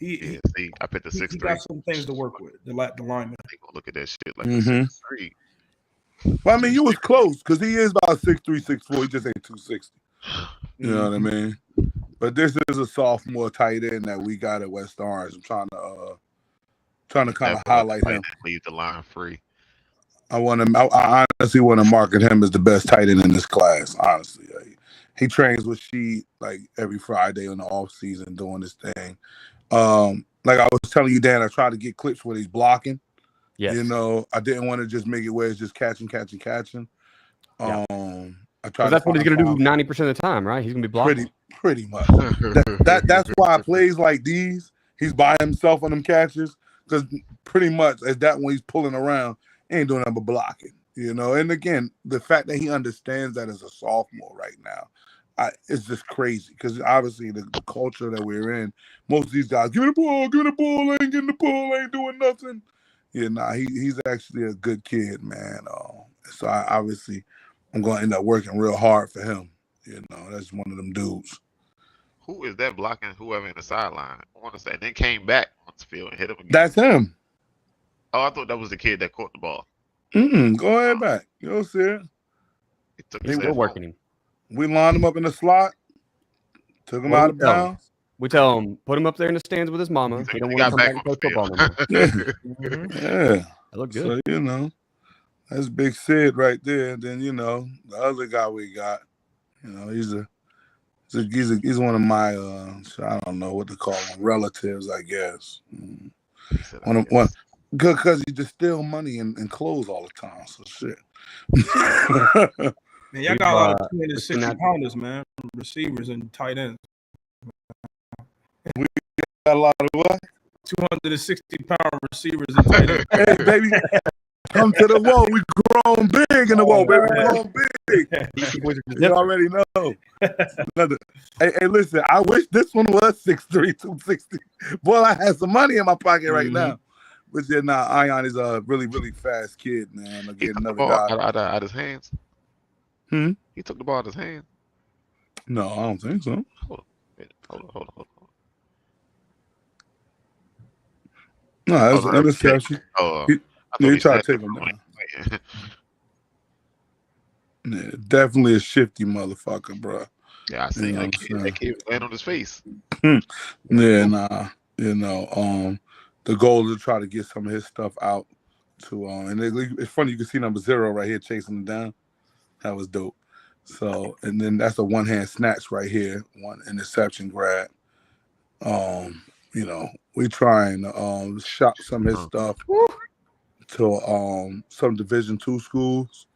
see, I picked the 6'3". He got some things to work with. The lineman. They gonna look at that shit like a 6'3". Well, I mean, you was close because he is about 6'3", 6'4". He just ain't 260. You know what I mean? But this is a sophomore tight end that we got at West Orange. I'm trying to kind of highlight him. Leave the line free. I honestly want to market him as the best tight end in this class. Honestly, he trains with Sheed like every Friday in the off season doing this thing. Like I was telling you, Dan, I tried to get clips where he's blocking. Yes. I didn't want to just make it where it's just catching. Yeah. I tried. That's what he's gonna do 90% of the time, right? He's gonna be blocking. Pretty much. That's why plays like these, he's by himself on them catches because pretty much as that when he's pulling around, he ain't doing nothing but blocking. And again, the fact that he understands that as a sophomore right now. It's just crazy because obviously the culture that we're in, most of these guys, give me the ball, ain't getting the ball, ain't doing nothing. Yeah, he's actually a good kid, man. So I'm going to end up working real hard for him. That's one of them dudes. Who is that blocking whoever in the sideline? I want to say, and then came back on the field and hit him again. That's him. Oh, I thought that was the kid that caught the ball. Go ahead back. You'll see it. We're working him. We lined him up in the slot, took him out of bounds. We tell him, put him up there in the stands with his mama. We don't want to come back and play football no more. Yeah. That looked good. So, that's Big Sid right there. And then, the other guy we got, he's one of my, I don't know what to call them, relatives, I guess. Because he just steal money and clothes all the time. So shit. Man, y'all got a lot of 260-pounders, man. Receivers and tight ends. We got a lot of what? 260-pound receivers and tight ends. Hey, baby, come to the wall. We grown big in the wall, baby. We grown big. You already know. Hey, listen, I wish this one was 6'3", 260. Boy, I had some money in my pocket right now. But Ion is a really, really fast kid, man. He took the ball out of his hands. He took the ball out of his hands. No, I don't think so. Hold on. No, that's another catch. He tried to take him down. Yeah, definitely a shifty motherfucker, bro. Yeah, I see. That kid land on his face. The goal is to try to get some of his stuff out to and it's funny, you can see number 0 right here chasing him down. That was dope. So, and then that's a one-hand snatch right here, one interception grab. We trying to shop some of his stuff to some Division II schools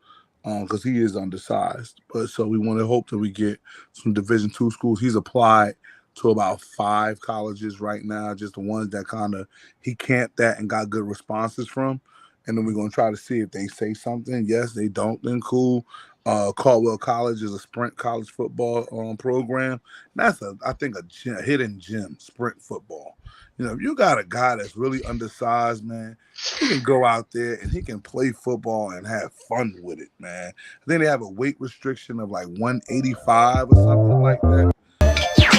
because he is undersized. But so we want to hope that we get some Division II schools. He's applied to about 5 colleges right now, just the ones that kind of he camped at and got good responses from. And then we're going to try to see if they say something. Yes, they don't, then cool. Caldwell College is a sprint college football program. That's I think a hidden gem, sprint football. You know, if you got a guy that's really undersized, man, he can go out there and he can play football and have fun with it, man. I think they have a weight restriction of like 185 or something like that.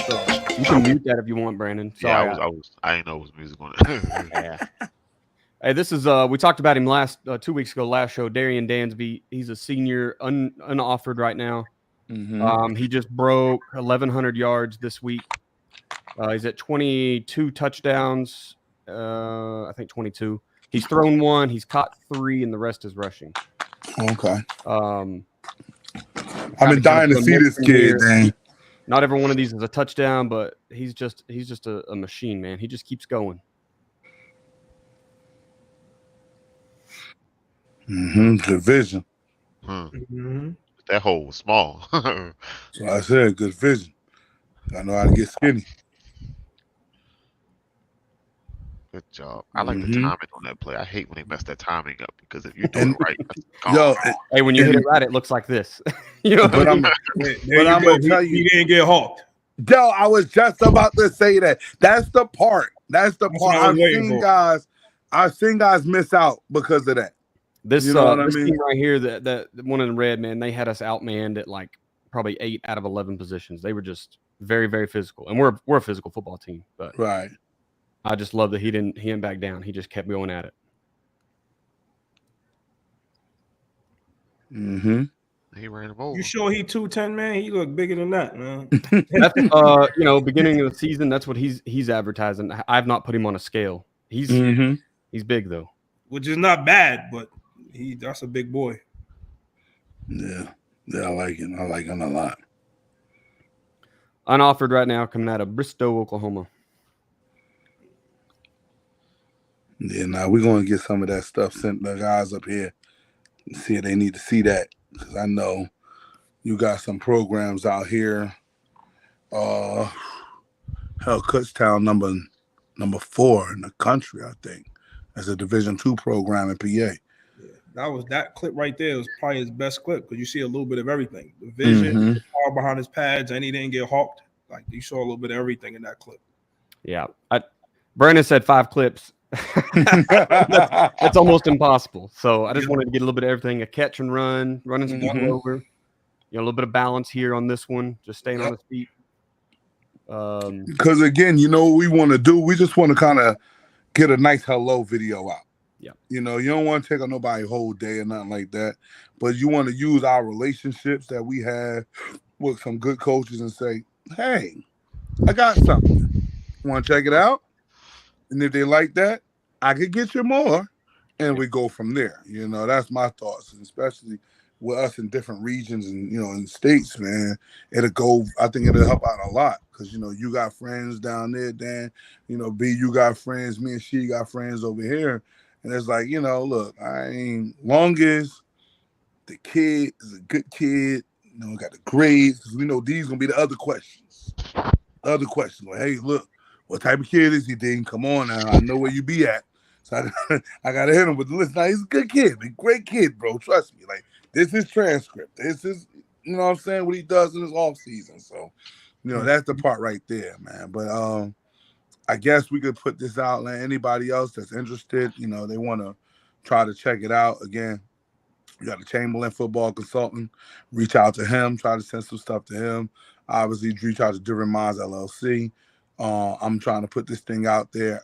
So, You can mute that if you want, Brandon. Sorry. Yeah, I didn't know it was music on it. Yeah. Hey, this is we talked about him last 2 weeks ago, last show. Darian Dansby, he's a senior, unoffered right now. He just broke 1,100 yards this week. He's at 22 touchdowns. I think 22. He's thrown 1, he's caught 3, and the rest is rushing. Okay. I've been dying to see this kid, dang. Not every one of these is a touchdown, but he's just a machine, man. He just keeps going. Good vision. That hole was small. So I said, good vision. I know how to get skinny. Good job. I like the timing on that play. I hate when they mess that timing up because if you're doing it right, hey, when you hit it right, it looks like this. You know, but I'm gonna tell you, he didn't get hawked. Yo, I was just about to say that. That's the part. That's the part. I've seen guys miss out because of that. This, you know this team right here, that one in red, man, they had us outmanned at like probably 8 out of 11 positions. They were just very, very physical, and we're a physical football team. But right, I just love that he didn't back down. He just kept going at it. He ran him over. You sure he 210, man? He look bigger than that, man. That's beginning of the season. That's what he's advertising. I've not put him on a scale. He's big though, which is not bad, but that's a big boy. Yeah, I like him. I like him a lot. Unoffered right now, coming out of Bristow, Oklahoma. Yeah, now we're gonna get some of that stuff sent to the guys up here and see if they need to see that, because I know you got some programs out here. Hell, Kutztown number 4 in the country, I think, as a Division II program in PA. Yeah, that clip right there was probably his best clip because you see a little bit of everything. The vision, the power behind his pads, and he didn't get hawked. Like you saw a little bit of everything in that clip. Yeah, Brandon said 5 clips. that's almost impossible. So I just wanted to get a little bit of everything: a catch and running some over, a little bit of balance here on this one, just staying on his feet. Because again, you know what we want to do? We just want to kind of get a nice hello video out. Yeah. You know, you don't want to take on nobody's whole day or nothing like that, but you want to use our relationships that we have with some good coaches and say, hey, I got something. Want to check it out? And if they like that, I could get you more. And we go from there. You know, that's my thoughts, and especially with us in different regions and, in states, man, I think it'll help out a lot because, you got friends down there, Dan, B, you got friends, me and she got friends over here. And it's like, look, long as the kid is a good kid, got the grades, because we know these going to be the other questions. Like, hey, look, what type of kid is he, Dean? Come on now. I know where you be at. So I got to hit him with the list. Now, he's a good kid, a great kid, bro. Trust me. Like, this is transcript. This is, what I'm saying, what he does in his off season. So, that's the part right there, man. But I guess we could put this out. Like, anybody else that's interested, they want to try to check it out. Again, you got a Chamberlain football consultant. Reach out to him. Try to send some stuff to him. Obviously, reach out to Different Minds LLC. I'm trying to put this thing out there.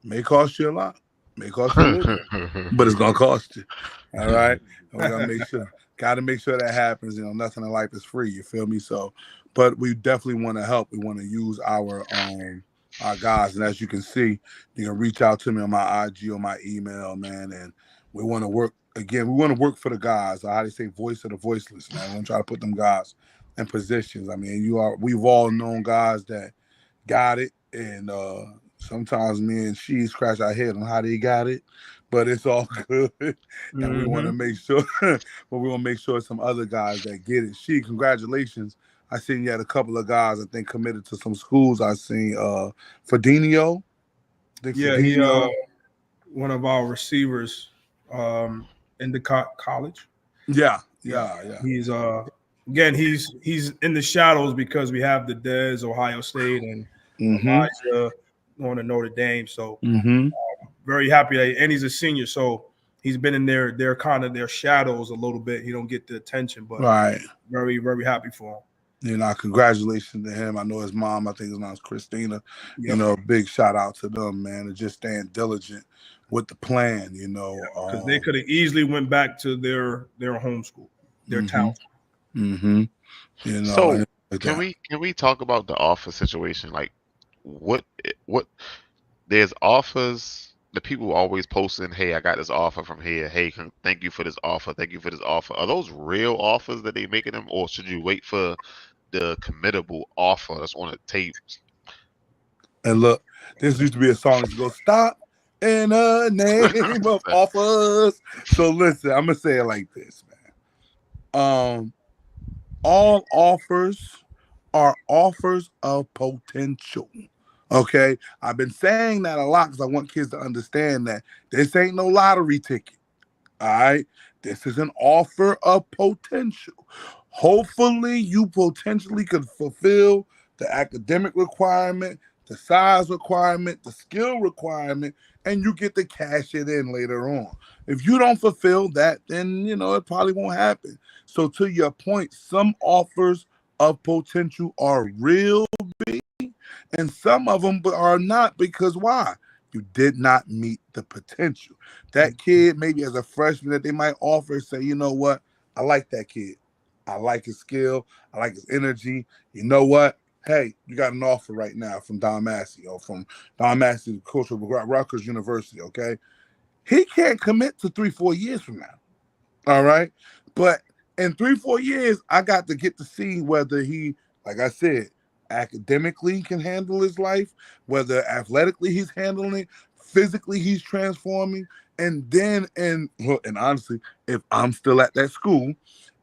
May cost you a lot. May cost you a little, but it's gonna cost you. All right. And we gotta make sure that happens. Nothing in life is free. You feel me? So, but we definitely want to help. We want to use our guys, and as you can see, you can reach out to me on my IG or my email, man. And we want to work again. We want to work for the guys. How they say, voice of the voiceless, man. We want to try to put them guys in positions. I mean, we've all known guys that got it, and sometimes me and she scratch our head on how they got it, but it's all good. And we want to make sure, but we want to make sure some other guys that get it. Congratulations. I seen you had a couple of guys I think committed to some schools. I seen Ferdinio. Yeah, he one of our receivers in the college. Yeah. He's again he's in the shadows because we have the Dez, Ohio State, and Elijah going to Notre Dame. So very happy that, and he's a senior, so he's been in their kind of their shadows a little bit. He don't get the attention, but very, very happy for him. You know, congratulations to him. I know his mom, I think his mom's Christina. Yep. You know, big shout out to them, man, and just staying diligent with the plan, you know. Because they could have easily went back to their home school, their town school. You know, so can we talk about the offer situation? Like what there's offers. The people always posting, hey, I got this offer from here. Hey, thank you for this offer. Thank you for this offer. Are those real offers that they making them, or should you wait for the committable offer that's on the tape? And look, this used to be a song that goes, stop in the name of offers. So listen, I'm gonna say it like this, man. All offers are offers of potential. Okay, I've been saying that a lot because I want kids to understand that this ain't no lottery ticket. All right, this is an offer of potential. Hopefully, you potentially could fulfill the academic requirement, the size requirement, the skill requirement, and you get to cash it in later on. If you don't fulfill that, then you know it probably won't happen. So, to your point, some offers of potential are real big. And some of them are not, because why? You did not meet the potential. That kid, maybe as a freshman, that they might offer, say, you know what? I like that kid. I like his skill. I like his energy. You know what? Hey, you got an offer right now from Don Massey, or from Don Massey, coach of Rutgers University, okay? He can't commit to 3-4 years from now, all right? But in 3-4 years, I got to get to see whether he, like I said, academically can handle his life, whether athletically he's handling it, physically he's transforming, and then and honestly, if I'm still at that school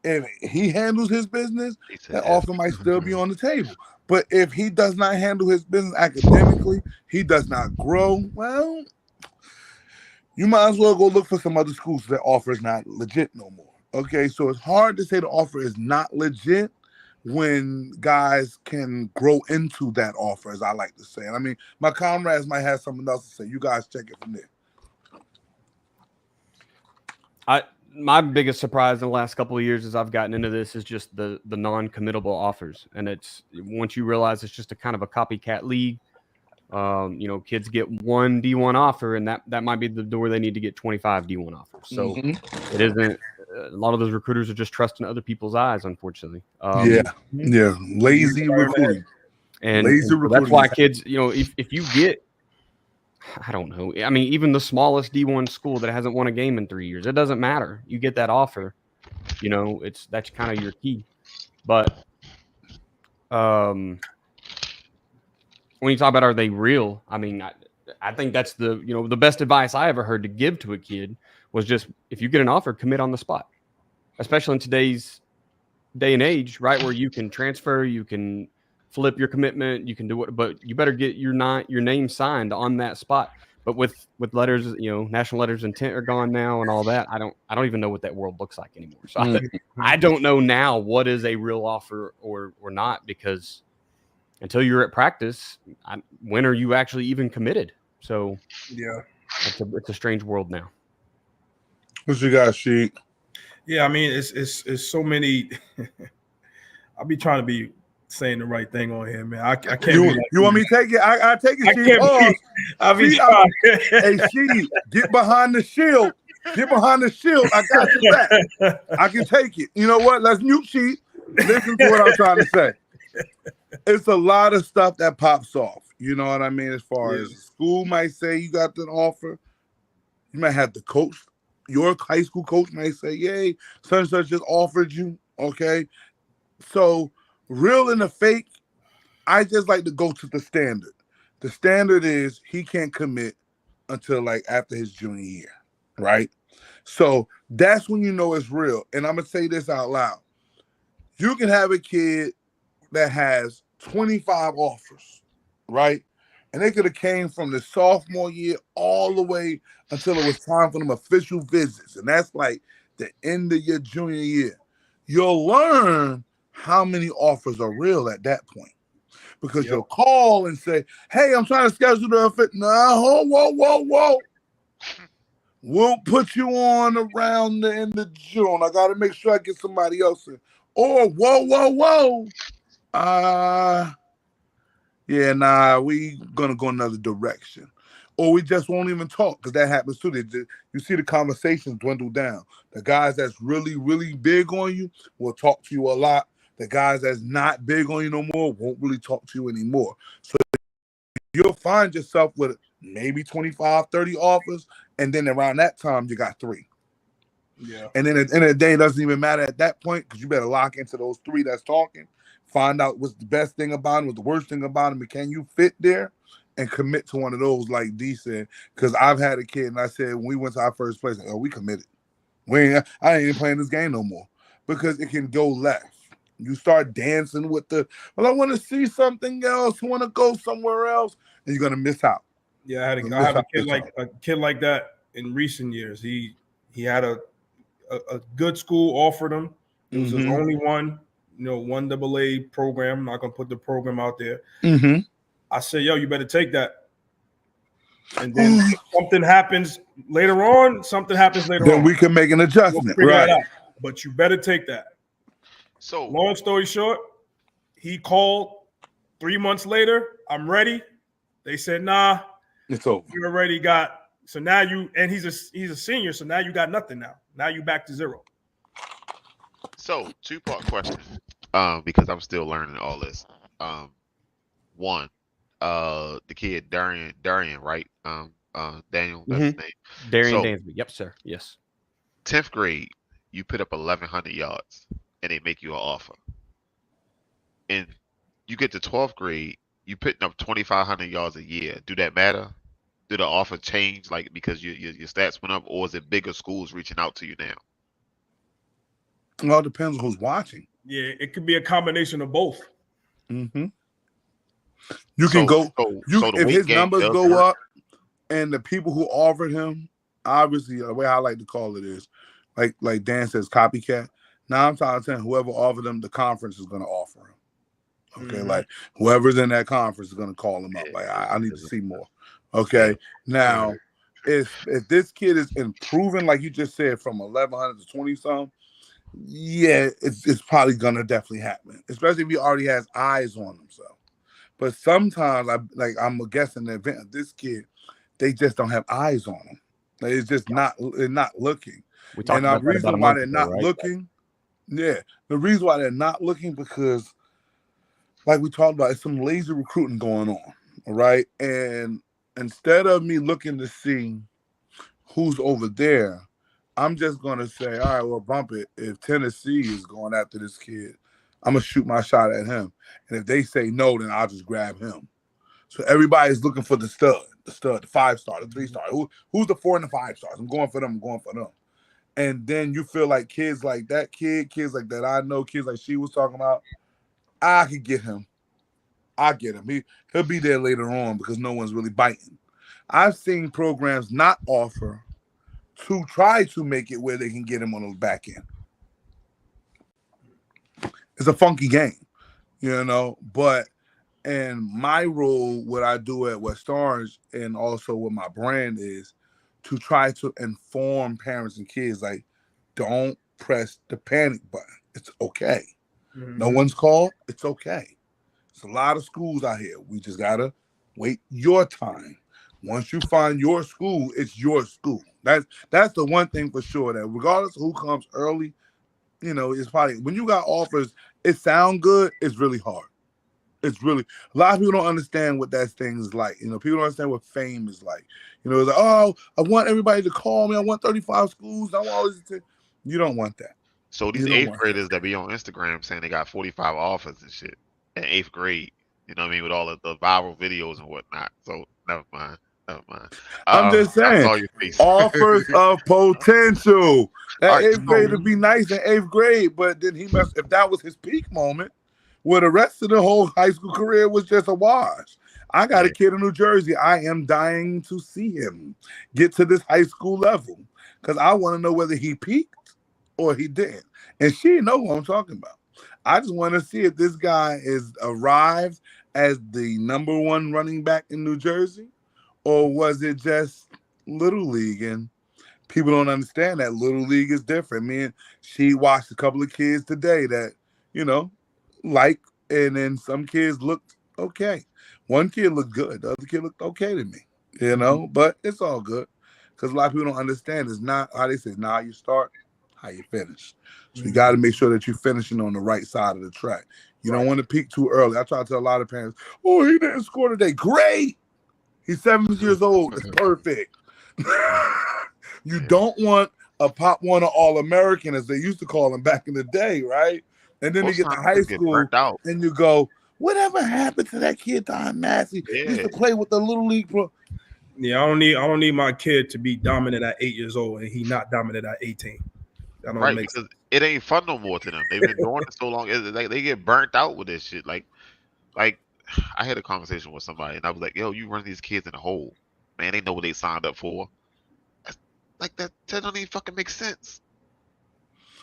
and he handles his business, that offer might still be on the table. But if he does not handle his business academically, he does not grow, well, you might as well go look for some other schools that offer is not legit no more. Okay, so it's hard to say the offer is not legit when guys can grow into that offer, as I like to say. And I mean, my comrades might have something else to say. You guys check it from there. My biggest surprise in the last couple of years as I've gotten into this is just the non-committable offers. And it's once you realize it's just a kind of a copycat league, you know, kids get one D1 offer, and that might be the door they need to get 25 D1 offers. So it isn't. A lot of those recruiters are just trusting other people's eyes, unfortunately. Lazy recruiting. And that's why kids, you know, if you get, I don't know, I mean, even the smallest D1 school that hasn't won a game in 3 years, it doesn't matter. You get that offer, you know, that's kind of your key. But when you talk about are they real, I mean, I think that's the best advice I ever heard to give to a kid was just, if you get an offer, commit on the spot, especially in today's day and age, right? Where you can transfer, you can flip your commitment, you can do what, but you better get your name signed on that spot. But with letters, you know, national letters of intent are gone now and all that. I don't even know what that world looks like anymore. So I don't know now what is a real offer or not, because until you're at practice, when are you actually even committed? So yeah, it's a strange world now. What you got, Sheik? Yeah, I mean, it's so many. I'll be trying to be saying the right thing on here, man. I can't. You want me to take it? I take it, Sheik. I'll be trying. Hey, Sheik, get behind the shield. Get behind the shield. I got your back. I can take it. You know what? Let's mute Sheik. Listen to what I'm trying to say. It's a lot of stuff that pops off. You know what I mean? As far as the school might say you got an offer, you might have the coach. Your high school coach might say, yay, such and such just offered you, okay? So, real and the fake, I just like to go to the standard. The standard is he can't commit until like after his junior year, right? So, that's when you know it's real. And I'm going to say this out loud. You can have a kid that has 25 offers, right? And they could have came from the sophomore year all the way until it was time for them official visits. And that's like the end of your junior year. You'll learn how many offers are real at that point. Because you'll call and say, hey, I'm trying to schedule the fit. No, whoa. We'll put you on around the end of June. I got to make sure I get somebody else in. Or, whoa. Yeah, nah, we gonna go another direction. Or we just won't even talk, because that happens too. You see the conversations dwindle down. The guys that's really, really big on you will talk to you a lot. The guys that's not big on you no more won't really talk to you anymore. So you'll find yourself with maybe 25, 30 offers, and then around that time, you got 3. Yeah. And then at the end of the day, it doesn't even matter at that point, because you better lock into those 3 that's talking. Find out what's the best thing about them, what's the worst thing about them, and can you fit there and commit to one of those, like D said. Because I've had a kid, and I said, when we went to our first place, we committed. I ain't even playing this game no more, because it can go left. You start dancing with I want to see something else, I want to go somewhere else, and you're going to miss out. Yeah, I have a kid like that in recent years. He had a good school offered him. It was his only one. 1AA program. I'm not gonna put the program out there. I said, yo, you better take that. And then something happens later on. Then we can make an adjustment, we'll right? That out. But you better take that. So, long story short, he called 3 months later. I'm ready. They said, nah, it's over. You already got. So now he's a senior. So now you got nothing. Now you back to 0. So 2-part question. Because I'm still learning all this. One, the kid Darian, right? Daniel, that's his name. Darian Dansby. Yep, sir. Yes. 10th grade, you put up 1,100 yards, and they make you an offer. And you get to 12th grade, you putting up 2,500 yards a year. Do that matter? Did the offer change, like because your stats went up, or is it bigger schools reaching out to you now? Well, it depends on who's watching. Yeah, it could be a combination of both. You can go. If his numbers go up, and the people who offered him, obviously, the way I like to call it is, like Dan says, copycat. Now I'm trying to tell whoever offered him, the conference is going to offer him. Okay, like whoever's in that conference is going to call him up. Like I need to see more. Okay, now if this kid is improving, like you just said, from 1,100 to 20 something. Yeah, it's probably gonna definitely happen, especially if he already has eyes on himself. But sometimes, I'm guessing the event of this kid, they just don't have eyes on him. Like, it's just they're not looking. And the reason why they're not looking, the reason why they're not looking, because, like we talked about, it's some lazy recruiting going on, all right? And instead of me looking to see who's over there, I'm just going to say, all right, well, bump it. If Tennessee is going after this kid, I'm going to shoot my shot at him. And if they say no, then I'll just grab him. So everybody's looking for the 5-star, the 3-star. Who's the 4 and the 5 stars? I'm going for them. And then you feel like kids like that kids like that I know, kids like she was talking about, I could get him. I'll get him. He'll be there later on because no one's really biting. I've seen programs not offer to try to make it where they can get him on the back end. It's a funky game, but in my role, what I do at West Orange and also with my brand is to try to inform parents and kids, like, don't press the panic button. It's okay. No one's called. It's okay. There's a lot of schools out here. We just got to wait your time. Once you find your school, it's your school. That's the one thing for sure, that regardless of who comes early, it's probably, when you got offers, it sound good, it's really hard. It's really, a lot of people don't understand what that thing is like. People don't understand what fame is like. It's like, oh, I want everybody to call me. I want 35 schools. I want all this. You don't want that. So these 8th graders that be on Instagram saying they got 45 offers and shit in 8th grade, with all of the viral videos and whatnot. So never mind. I'm just saying, offers of potential. That 8th grade would be nice in 8th grade, but then if that was his peak moment, where the rest of the whole high school career was just a wash. I got a kid in New Jersey. I am dying to see him get to this high school level because I want to know whether he peaked or he didn't. And she didn't know who I'm talking about. I just want to see if this guy is arrived as the number one running back in New Jersey, or was it just Little League? And people don't understand that Little League is different. Me and she watched a couple of kids today that, and then some kids looked okay. One kid looked good. The other kid looked okay to me, but it's all good because a lot of people don't understand. It's not how they say, how you start, how you finish. So you got to make sure that you're finishing on the right side of the track. You don't want to peak too early. I try to tell a lot of parents, oh, he didn't score today. Great. He's 7 years old. It's perfect. You don't want a Pop Warner All-American, as they used to call him back in the day, right? And then you get to high school and you go, whatever happened to that kid, Don Massey? He used to play with the Little League Pro. Yeah, I don't need my kid to be dominant at 8 years old and he not dominant at 18. That don't make sense. It ain't fun no more to them. They've been doing it so long. They get burnt out with this shit. Like I had a conversation with somebody and I was like, yo, you run these kids in a hole. Man, they know what they signed up for. Like that doesn't even fucking make sense.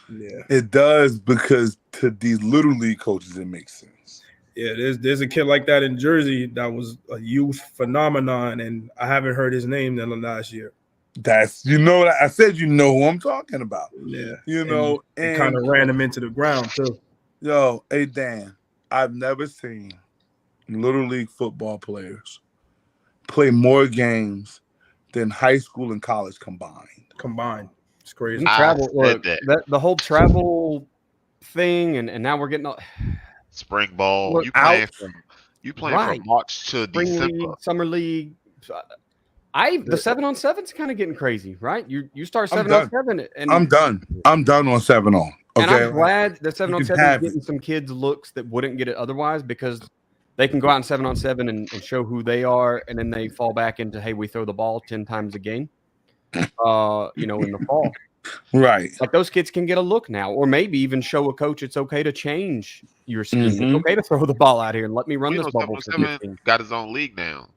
Yeah. It does, because to these Little League coaches, it makes sense. Yeah, there's a kid like that in Jersey that was a youth phenomenon, and I haven't heard his name in the last year. That's I said who I'm talking about. Yeah. And kind of ran him into the ground too. Yo, hey Dan, I've never seen Little League football players play more games than high school and college combined. It's crazy. Travel, look, the whole travel thing, and now we're getting spring ball. Look, you playing from March to spring December. league, summer league. The 7-on-7's kind of getting crazy, right? You start 7-on-7, and I'm done. I'm done on 7-on. Okay, and I'm glad the 7-on-7 is getting some kids looks that wouldn't get it otherwise, because they can go out in 7-on-7 and show who they are, and then they fall back into, hey, we throw the ball 10 times a game, in the fall. Right. Like those kids can get a look now, or maybe even show a coach it's okay to change your scheme. It's okay to throw the ball out here and let me run this bubble. Got his own league now.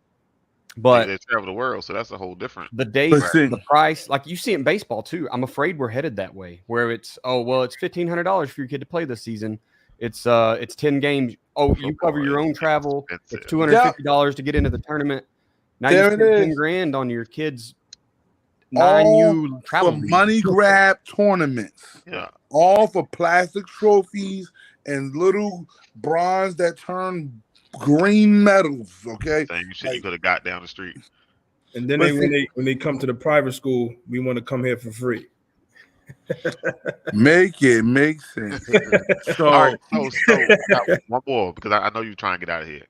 But they travel the world, so that's a whole different. The date, the price, like you see it in baseball too. I'm afraid we're headed that way, where it's it's $1,500 for your kid to play this season. It's 10 games. Oh, you cover your own travel. It's $250 to get into the tournament. Now you spend $10,000 on your kids. 9U travel for money grab tournaments. Yeah, all for plastic trophies and little bronze that turn green medals. Okay, same shit you could have got down the street. And then when they come to the private school, we want to come here for free. Make it make sense. So, all right, so one more, because I know you're trying to get out of here.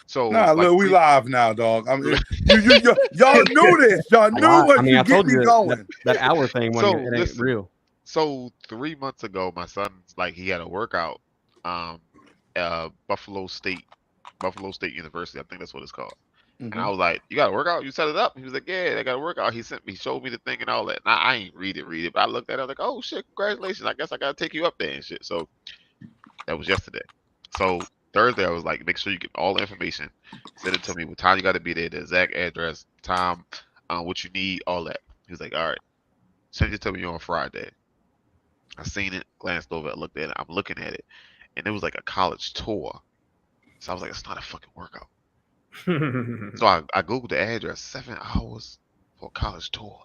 So look, we live now, dog. I mean, y'all knew this. Y'all knew what I told you going. That hour thing when it ain't real. So 3 months ago, my son's he had a workout, Buffalo State University, I think that's what it's called. And I was like, "You got a workout? You set it up?" He was like, "Yeah, I got a workout." He showed me the thing and all that. Now I ain't read it, but I looked at it, I was like, "Oh shit, congratulations! I guess I gotta take you up there and shit." So that was yesterday. So Thursday, I was like, make sure you get all the information. Send it to me. What time you got to be there, the exact address, time, what you need, all that. He was like, all right, send it to me on Friday. I seen it, glanced over it, looked at it. I'm looking at it, and it was like a college tour. So I was like, it's not a fucking workout. So I Googled the address, 7 hours for a college tour.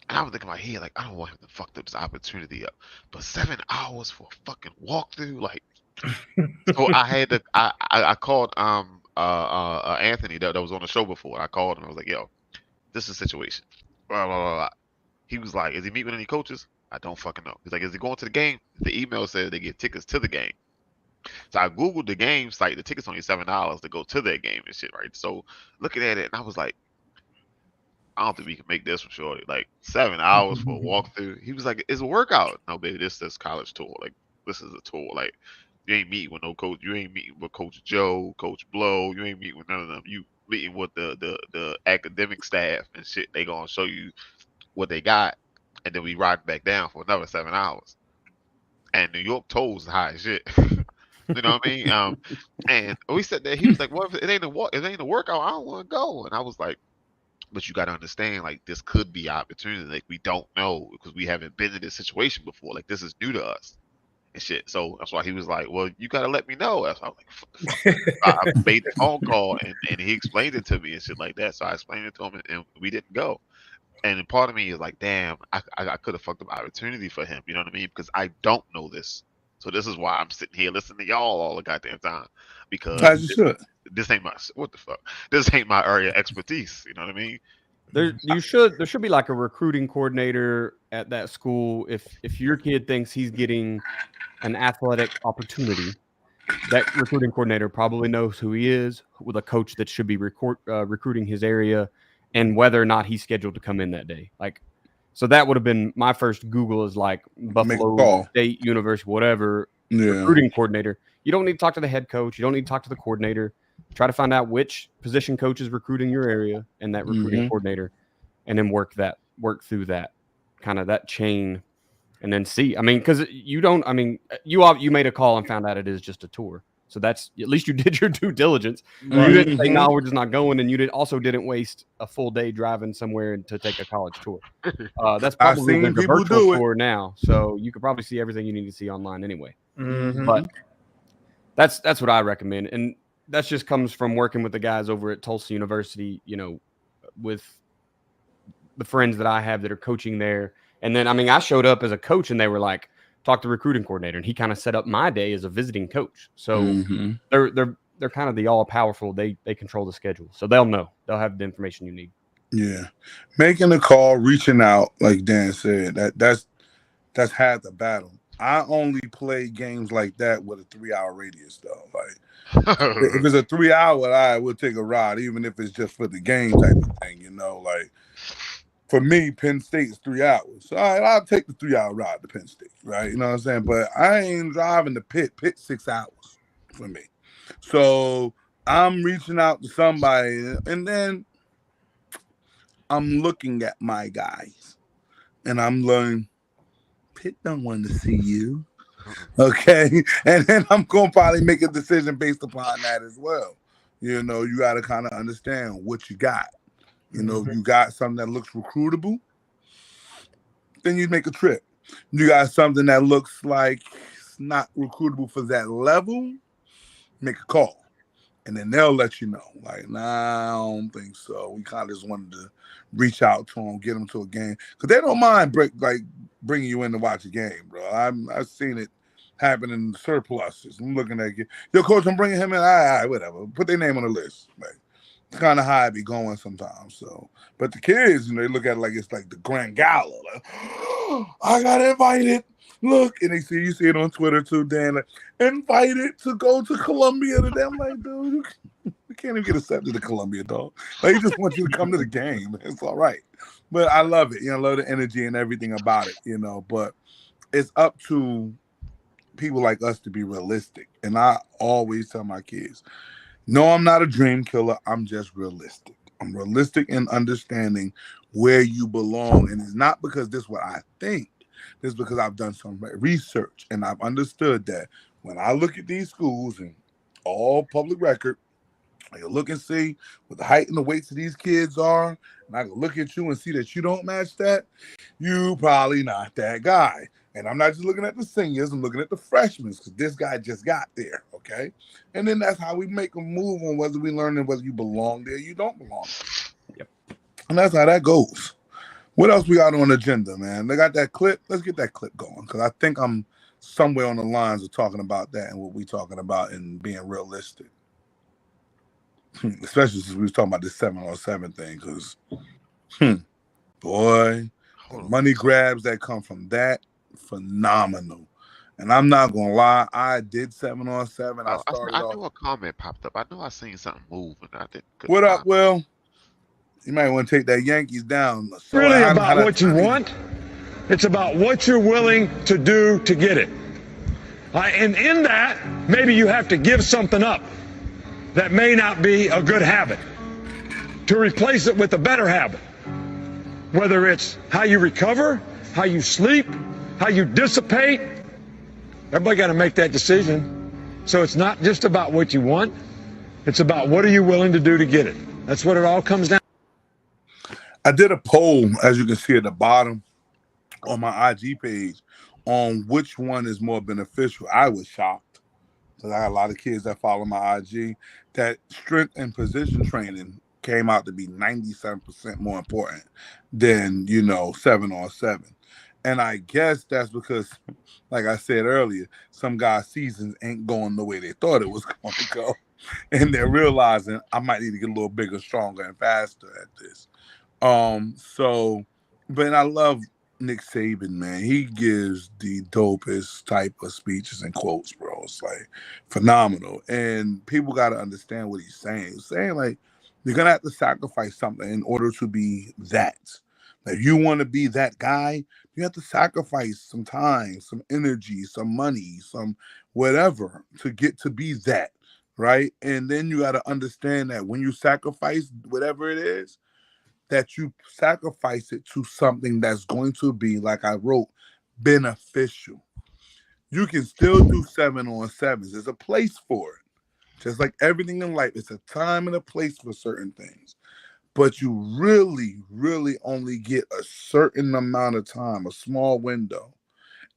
And I was thinking in my head, like, I don't want him to fuck this opportunity up. But 7 hours for a fucking walkthrough, like, so I had to. I called Anthony that was on the show before. I called him. I was like, "Yo, this is the situation." Blah, blah, blah, blah. He was like, "Is he meeting with any coaches?" I don't fucking know. He's like, "Is he going to the game?" The email said they get tickets to the game. So I googled the game site. The tickets only $7 to go to their game and shit, right? So looking at it, and I was like, I don't think we can make this for sure. Like 7 hours for a walkthrough. He was like, "It's a workout." No, baby, this is college tour. Like this is a tour. Like. You ain't meeting with no coach. You ain't meeting with Coach Joe, Coach Blow. You ain't meeting with none of them. You meeting with the academic staff and shit. They gonna show you what they got, and then we ride back down for another 7 hours. And New York tolls high as shit. You know what I mean? And we said that he was like, "Well, if it ain't a workout, I don't want to go." And I was like, "But you got to understand, like this could be opportunity. Like we don't know because we haven't been in this situation before. Like this is new to us and shit." So that's why he was like, "Well, you got to let me know." I was like, I made the phone call and he explained it to me and shit like that. So I explained it to him and we didn't go. And part of me is like, damn, I could have fucked up opportunity for him. You know what I mean? Because I don't know this. So this is why I'm sitting here listening to y'all all the goddamn time. Because As you should. this ain't my what the fuck. This ain't my area of expertise. You know what I mean? There should be like a recruiting coordinator at that school. If your kid thinks he's getting an athletic opportunity, that recruiting coordinator probably knows who he is, with a coach that should be recruiting his area, and whether or not he's scheduled to come in that day. Like, so that would have been my first Google is like Buffalo State University, whatever, recruiting coordinator. You don't need to talk to the head coach. You don't need to talk to the coordinator. Try to find out which position coach is recruiting your area and that recruiting coordinator, and then work through that kind of that chain, and then see. I mean, because you made a call and found out it is just a tour. So that's at least you did your due diligence. You didn't say, no, we're just not going. And you didn't waste a full day driving somewhere to take a college tour. That's probably the virtual tour now. So you could probably see everything you need to see online anyway. But that's what I recommend. And that just comes from working with the guys over at Tulsa University, you know, with the friends that I have that are coaching there. And then, I mean, I showed up as a coach and they were like, talk to the recruiting coordinator, and he kind of set up my day as a visiting coach. So they're kind of the all powerful. They control the schedule, so they'll have the information you need. Yeah, making a call, reaching out, like Dan said, that's half the battle. I only play games like that with a 3-hour radius, though. Like if it's a 3 hour, I would take a ride, even if it's just for the game type of thing. You know, like. For me, Penn State is 3 hours. So I'll take the 3 hour ride to Penn State, right? You know what I'm saying? But I ain't driving to Pitt 6 hours for me. So I'm reaching out to somebody, and then I'm looking at my guys, and I'm learning, Pitt don't want to see you. Okay? And then I'm going to probably make a decision based upon that as well. You know, you got to kind of understand what you got. You know, you got something that looks recruitable, then you make a trip. You got something that looks like it's not recruitable for that level, make a call. And then they'll let you know. Like, nah, I don't think so. We kind of just wanted to reach out to them, get them to a game. Because they don't mind bringing you in to watch a game, bro. I've seen it happen in surpluses. I'm looking at it. Yo, coach, I'm bringing him in. All right, whatever. Put their name on the list. Like, it's kind of how I be going sometimes. So, but the kids, you know, they look at it like it's like the grand gala. Like, oh, I got invited. Look, and you see it on Twitter too, Dan. Like, invited to go to Columbia today. I'm like, dude, you can't even get accepted to Columbia, dog. Like, he just wants you to come to the game. It's all right. But I love it. You know, I love the energy and everything about it. You know, but it's up to people like us to be realistic. And I always tell my kids, no, I'm not a dream killer. I'm just realistic. I'm realistic in understanding where you belong. And it's not because this is what I think. This is because I've done some research and I've understood that when I look at these schools and all public record, I can look and see what the height and the weights of these kids are, and I can look at you and see that you don't match that, you probably not that guy. And I'm not just looking at the seniors, I'm looking at the freshmen because this guy just got there, okay? And then that's how we make a move on whether we learn whether you belong there or you don't belong there. Yep. And that's how that goes. What else we got on the agenda, man? They got that clip. Let's get that clip going because I think I'm somewhere on the lines of talking about that and what we're talking about and being realistic. Especially since we was talking about this 7-on-7 thing because, boy, the money grabs that come from that, phenomenal. And I'm not gonna lie, I did 7-on-7. I knew a comment popped up. I know I seen something move, and I didn't. What up, Will? You might want to take that Yankees down. It's really about what you want. It's about what you're willing to do to get it. And in that, maybe you have to give something up that may not be a good habit to replace it with a better habit. Whether it's how you recover, how you sleep, how you dissipate, everybody got to make that decision. So it's not just about what you want. It's about what are you willing to do to get it. That's what it all comes down. I did a poll, as you can see at the bottom, on my IG page on which one is more beneficial. I was shocked because I got a lot of kids that follow my IG that strength and position training came out to be 97% more important than, 7-on-7. And I guess that's because, like I said earlier, some guys' seasons ain't going the way they thought it was going to go. And they're realizing I might need to get a little bigger, stronger, and faster at this. But I love Nick Saban, man. He gives the dopest type of speeches and quotes, bro. It's like phenomenal. And people got to understand what he's saying. He's saying, like, you're going to have to sacrifice something in order to be that. Like, if you want to be that guy, you have to sacrifice some time, some energy, some money, some whatever to get to be that, right? And then you got to understand that when you sacrifice whatever it is, that you sacrifice it to something that's going to be, like I wrote, beneficial. You can still do 7-on-7s. There's a place for it. Just like everything in life, it's a time and a place for certain things. But you really, really only get a certain amount of time, a small window,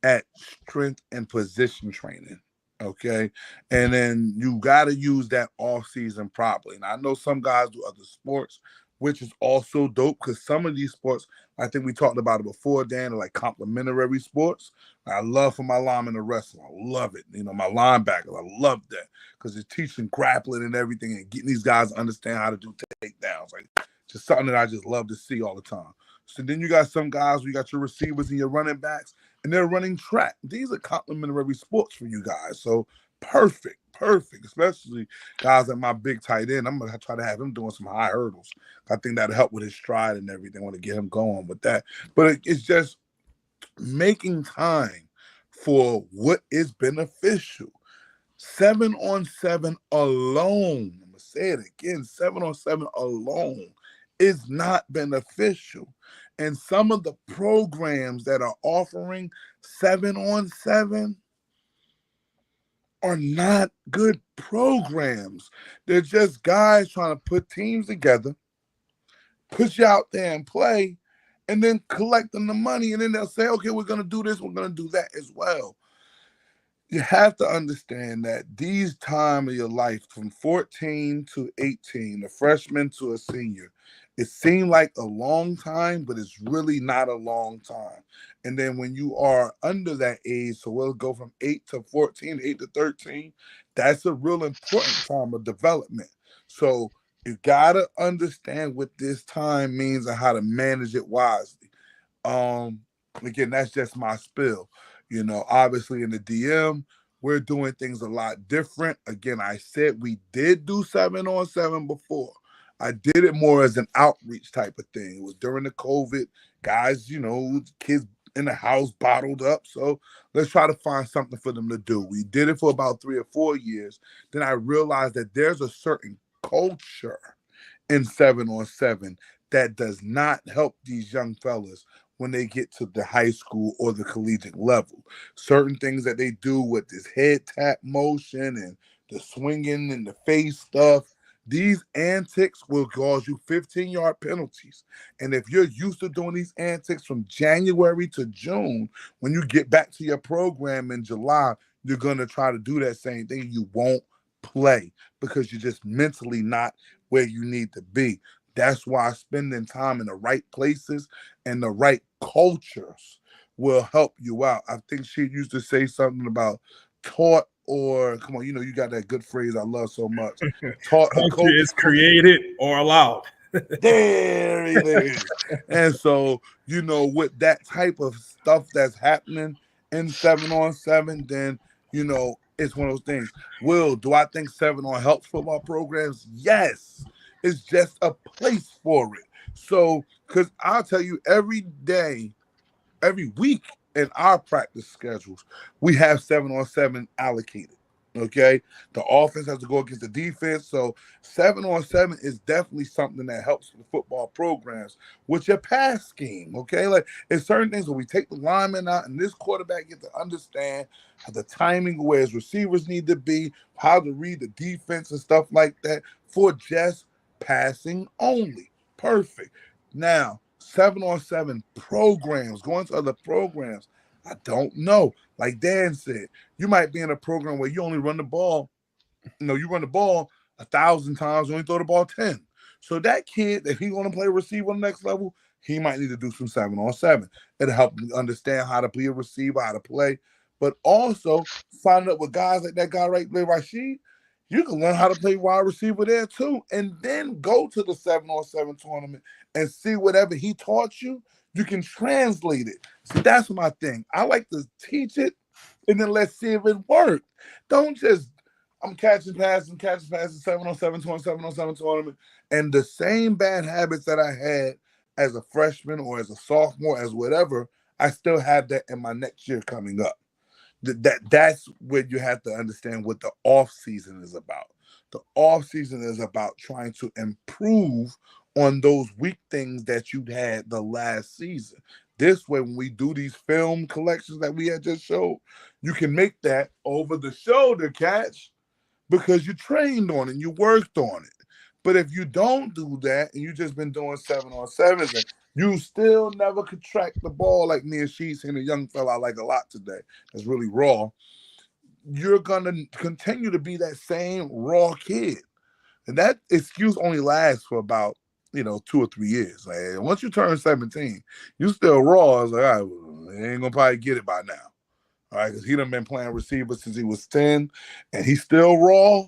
at strength and position training. Okay. And then you got to use that off season properly. And I know some guys do other sports, which is also dope because some of these sports, I think we talked about it before, Dan, are like complementary sports. I love for my linemen to wrestle. I love it. My linebackers, I love that because it's teaching grappling and everything and getting these guys to understand how to do takedowns. Like, just something that I just love to see all the time. So then you got some guys, you got your receivers and your running backs, and they're running track. These are complementary sports for you guys. So perfect, especially guys like my big tight end. I'm going to try to have him doing some high hurdles. I think that'll help with his stride and everything. I want to get him going with that. But it's just making time for what is beneficial. 7-on-7 alone, I'm going to say it again, 7-on-7 alone is not beneficial. And some of the programs that are offering 7-on-7 are not good programs. They're just guys trying to put teams together, put you out there and play, and then collect them the money. And then they'll say, okay, we're going to do this, we're going to do that as well. You have to understand that these time of your life, from 14 to 18, a freshman to a senior, it seemed like a long time, but it's really not a long time. And then when you are under that age, so we'll go from 8 to 14, 8 to 13, that's a real important time of development. So you got to understand what this time means and how to manage it wisely. Again, that's just my spill. Obviously in the DM, we're doing things a lot different. Again, I said we did do 7-on-7 before. I did it more as an outreach type of thing. It was during the COVID, guys, kids in the house bottled up. So let's try to find something for them to do. We did it for about 3 or 4 years. Then I realized that there's a certain culture in 7-on-7 that does not help these young fellas when they get to the high school or the collegiate level. Certain things that they do with this head tap motion and the swinging and the face stuff, these antics will cause you 15-yard penalties. And if you're used to doing these antics from January to June, when you get back to your program in July, you're going to try to do that same thing. You won't play because you're just mentally not where you need to be. That's why spending time in the right places and the right cultures will help you out. I think she used to say something about taught or, come on, you got that good phrase I love so much. Taught culture is created or allowed. There it is. And so, with that type of stuff that's happening in 7-on-7, then, it's one of those things. Do I think 7-on helps football programs? Yes. It's just a place for it. So, because I'll tell you, every day, every week in our practice schedules, we have 7-on-7 allocated. Okay, the offense has to go against the defense. So 7-on-7 is definitely something that helps the football programs with your pass scheme. Okay, like it's certain things where we take the lineman out, and this quarterback get to understand how the timing, where his receivers need to be, how to read the defense and stuff like that for just passing only. Perfect. Now 7-on-7 programs, going to other programs. I don't know. Like Dan said, you might be in a program where you only run the ball. You run the ball 1,000 times, you only throw the ball 10. So that kid, if he's going to play receiver on the next level, he might need to do some 7-on-7. It'll help him understand how to be a receiver, how to play. But also, signing up with guys like that guy right there, Rashid, you can learn how to play wide receiver there too. And then go to the 7-on-7 tournament and see whatever he taught you, you can translate it. See, that's my thing. I like to teach it and then let's see if it works. Don't just, I'm catching passes, 7-on-7 tournament, and the same bad habits that I had as a freshman or as a sophomore, as whatever, I still have that in my next year coming up. That's where you have to understand what the off season is about. The off season is about trying to improve on those weak things that you had the last season. This way, when we do these film collections that we had just showed, you can make that over the shoulder catch because you trained on it, you worked on it. But if you don't do that and you just been doing 7-on-7s and you still never could track the ball like me and Sheets and a young fella I like a lot today that's really raw, you're going to continue to be that same raw kid. And that excuse only lasts for about 2 or 3 years. Like, once you turn 17, you still raw. I was like, all right, well, they ain't gonna probably get it by now. All right, because he done been playing receiver since he was 10, and he's still raw.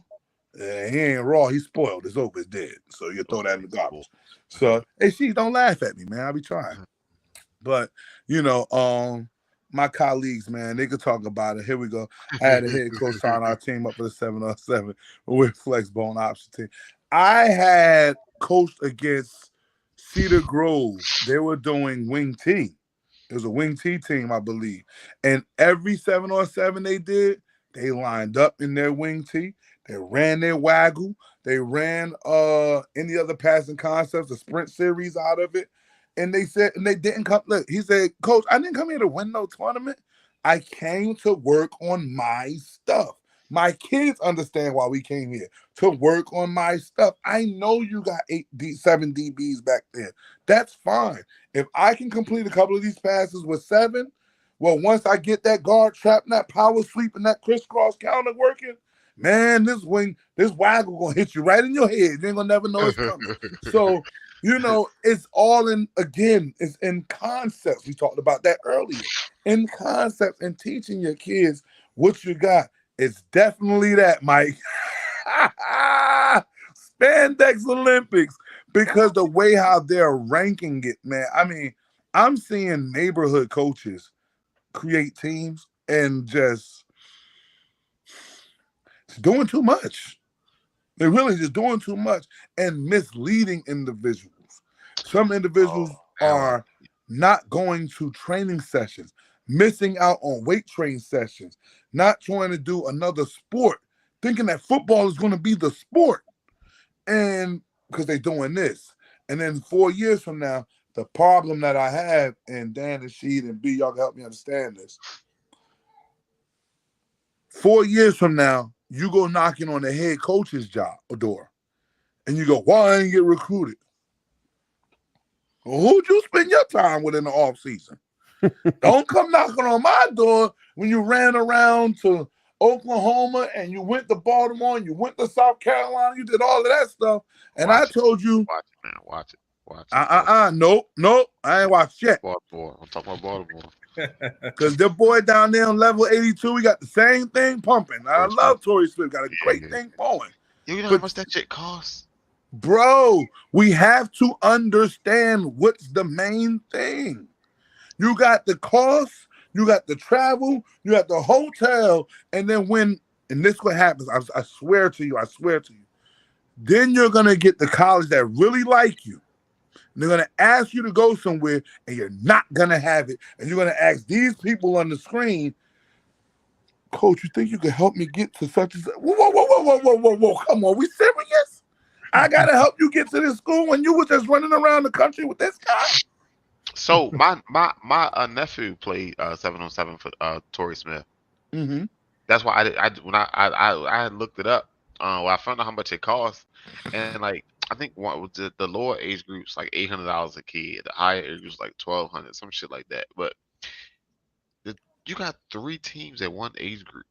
He ain't raw. He's spoiled. It's over. It's dead. So you throw that in the garbage. So, hey, she don't laugh at me, man. I'll be trying. But my colleagues, man, they could talk about it. Here we go. I had a head coach sign our team up for the 7-on-7 with flex bone option team. I had coached against Cedar Grove. They were doing wing T. It was a wing T team, I believe. And every 7-on-7 they did, they lined up in their wing T. They ran their waggle. They ran any other passing concepts, the sprint series out of it. And they said, and they didn't come. Look, he said, Coach, I didn't come here to win no tournament. I came to work on my stuff. My kids understand why we came here, to work on my stuff. I know you got 7 DBs back there. That's fine. If I can complete a couple of these passes with 7, well, once I get that guard trap and that power sweep and that crisscross counter working, man, this waggle gonna hit you right in your head. You ain't gonna never know it's coming. So, it's all it's in concepts. We talked about that earlier. In concepts and teaching your kids what you got. It's definitely that, Mike. Spandex Olympics, because the way how they're ranking it, man. I mean, I'm seeing neighborhood coaches create teams and just doing too much. They're really just doing too much and misleading individuals. Some individuals are not going to training sessions, missing out on weight training sessions, not trying to do another sport, thinking that football is going to be the sport. And because they're doing this. And then 4 years from now, the problem that I have, and Dan and Sheed and B, y'all can help me understand this. 4 years from now, you go knocking on the head coach's job or door, and you go, why I didn't get recruited? Well, who'd you spend your time with in the off season? Don't come knocking on my door when you ran around to Oklahoma and you went to Baltimore and you went to South Carolina. You did all of that stuff. And I told you. Watch it, man. Watch it. Nope. I ain't watched yet. Baltimore. I'm talking about Baltimore. Because the boy down there on level 82, we got the same thing pumping. I love Torrey Smith. Got a great thing going. You know how much that shit costs? Bro, we have to understand what's the main thing. You got the cost, you got the travel, you got the hotel, and then and this what happens, I swear to you, then you're going to get the college that really like you. And they're going to ask you to go somewhere, and you're not going to have it. And you're going to ask these people on the screen, Coach, you think you could help me get to such and such? Whoa. Come on, we serious? I got to help you get to this school when you was just running around the country with this guy? So my nephew played 7-on-7 for Torrey Smith. Mm-hmm. That's why I had looked it up. I found out how much it costs, and like I think one with the lower age groups like $800 a kid, the higher age groups like $1,200, some shit like that. But you got 3 teams at one age group.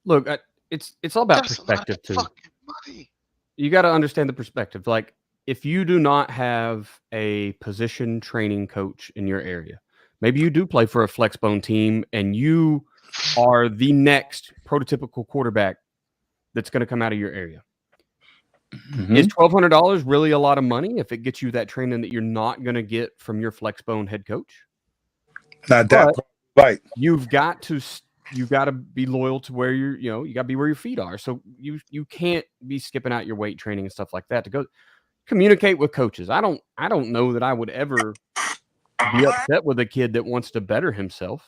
Look, it's all about That's perspective a lot of too. fucking money. You got to understand the perspective. Like, if you do not have a position training coach in your area, maybe you do play for a flexbone team and you are the next prototypical quarterback that's going to come out of your area. Mm-hmm. Is $1,200 really a lot of money if it gets you that training that you're not going to get from your flexbone head coach? Not that right. You've got to be loyal to where you got to be where your feet are. So you can't be skipping out your weight training and stuff like that to go communicate with coaches. I don't know that I would ever be upset with a kid that wants to better himself.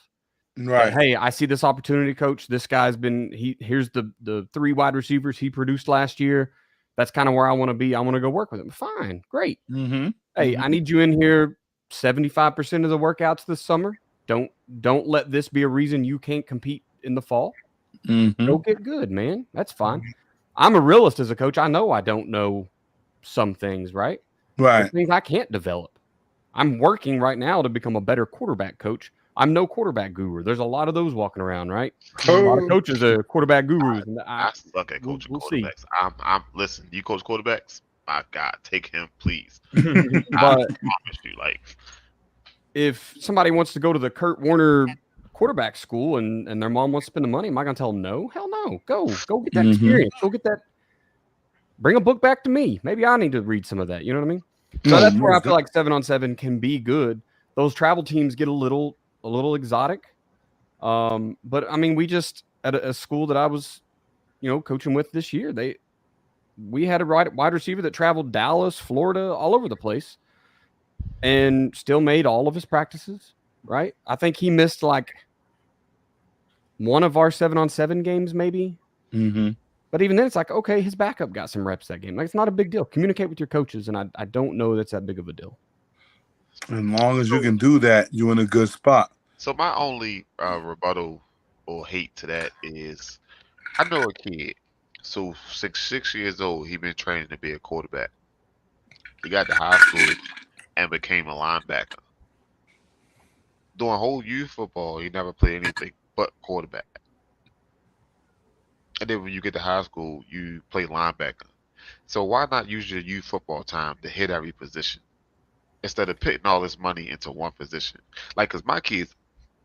Right. But, hey, I see this opportunity, coach. This guy's here's the 3 wide receivers he produced last year. That's kind of where I want to be. I want to go work with him. Fine. Great. Mm-hmm. Hey, I need you in here 75% of the workouts this summer. Don't let this be a reason you can't compete in the fall. Mm-hmm. Go get good, man. That's fine. I'm a realist as a coach. I know I don't know some things, right? Right. There's things I can't develop. I'm working right now to become a better quarterback coach. I'm no quarterback guru. There's a lot of those walking around, right? A lot of coaches are quarterback gurus. And I suck at coaching we'll quarterbacks. I'm listen. You coach quarterbacks? My God, take him, please. But I promise you, like, if somebody wants to go to the Kurt Warner quarterback school and their mom wants to spend the money, am I going to tell them no? Hell no. Go get that experience. Go get that. Bring a book back to me. Maybe I need to read some of that. You know what I mean? So that's where I feel like 7-on-7 can be good. Those travel teams get a little exotic. But I mean, we just at a school that I was, coaching with this year, we had a wide receiver that traveled Dallas, Florida, all over the place, and still made all of his practices. Right? I think he missed like one of our 7-on-7 games, maybe. Mm-hmm. But even then, it's like, okay, his backup got some reps that game. Like, it's not a big deal. Communicate with your coaches, and I don't know that's that big of a deal. As long as you can do that, you're in a good spot. So my only rebuttal or hate to that is, I know a kid. So 6 years old, he been training to be a quarterback. He got to high school and became a linebacker. During whole youth football, he never played anything but quarterback. And then when you get to high school, you play linebacker. So why not use your youth football time to hit every position instead of putting all this money into one position? Like, because my kids,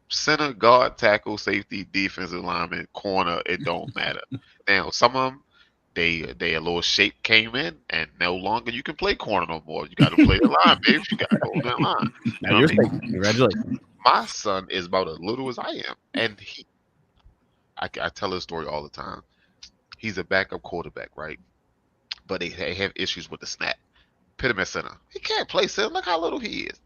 center, guard, tackle, safety, defensive lineman, corner, it don't matter. Now, some of them, they a little shape came in, and no longer you can play corner no more. You got to play the line, baby. You got to hold that line. Now you're safe. Congratulations. My son is about as little as I am, and I tell his story all the time. He's a backup quarterback, right? But they have issues with the snap. Put him at center. He can't play center. Look how little he is.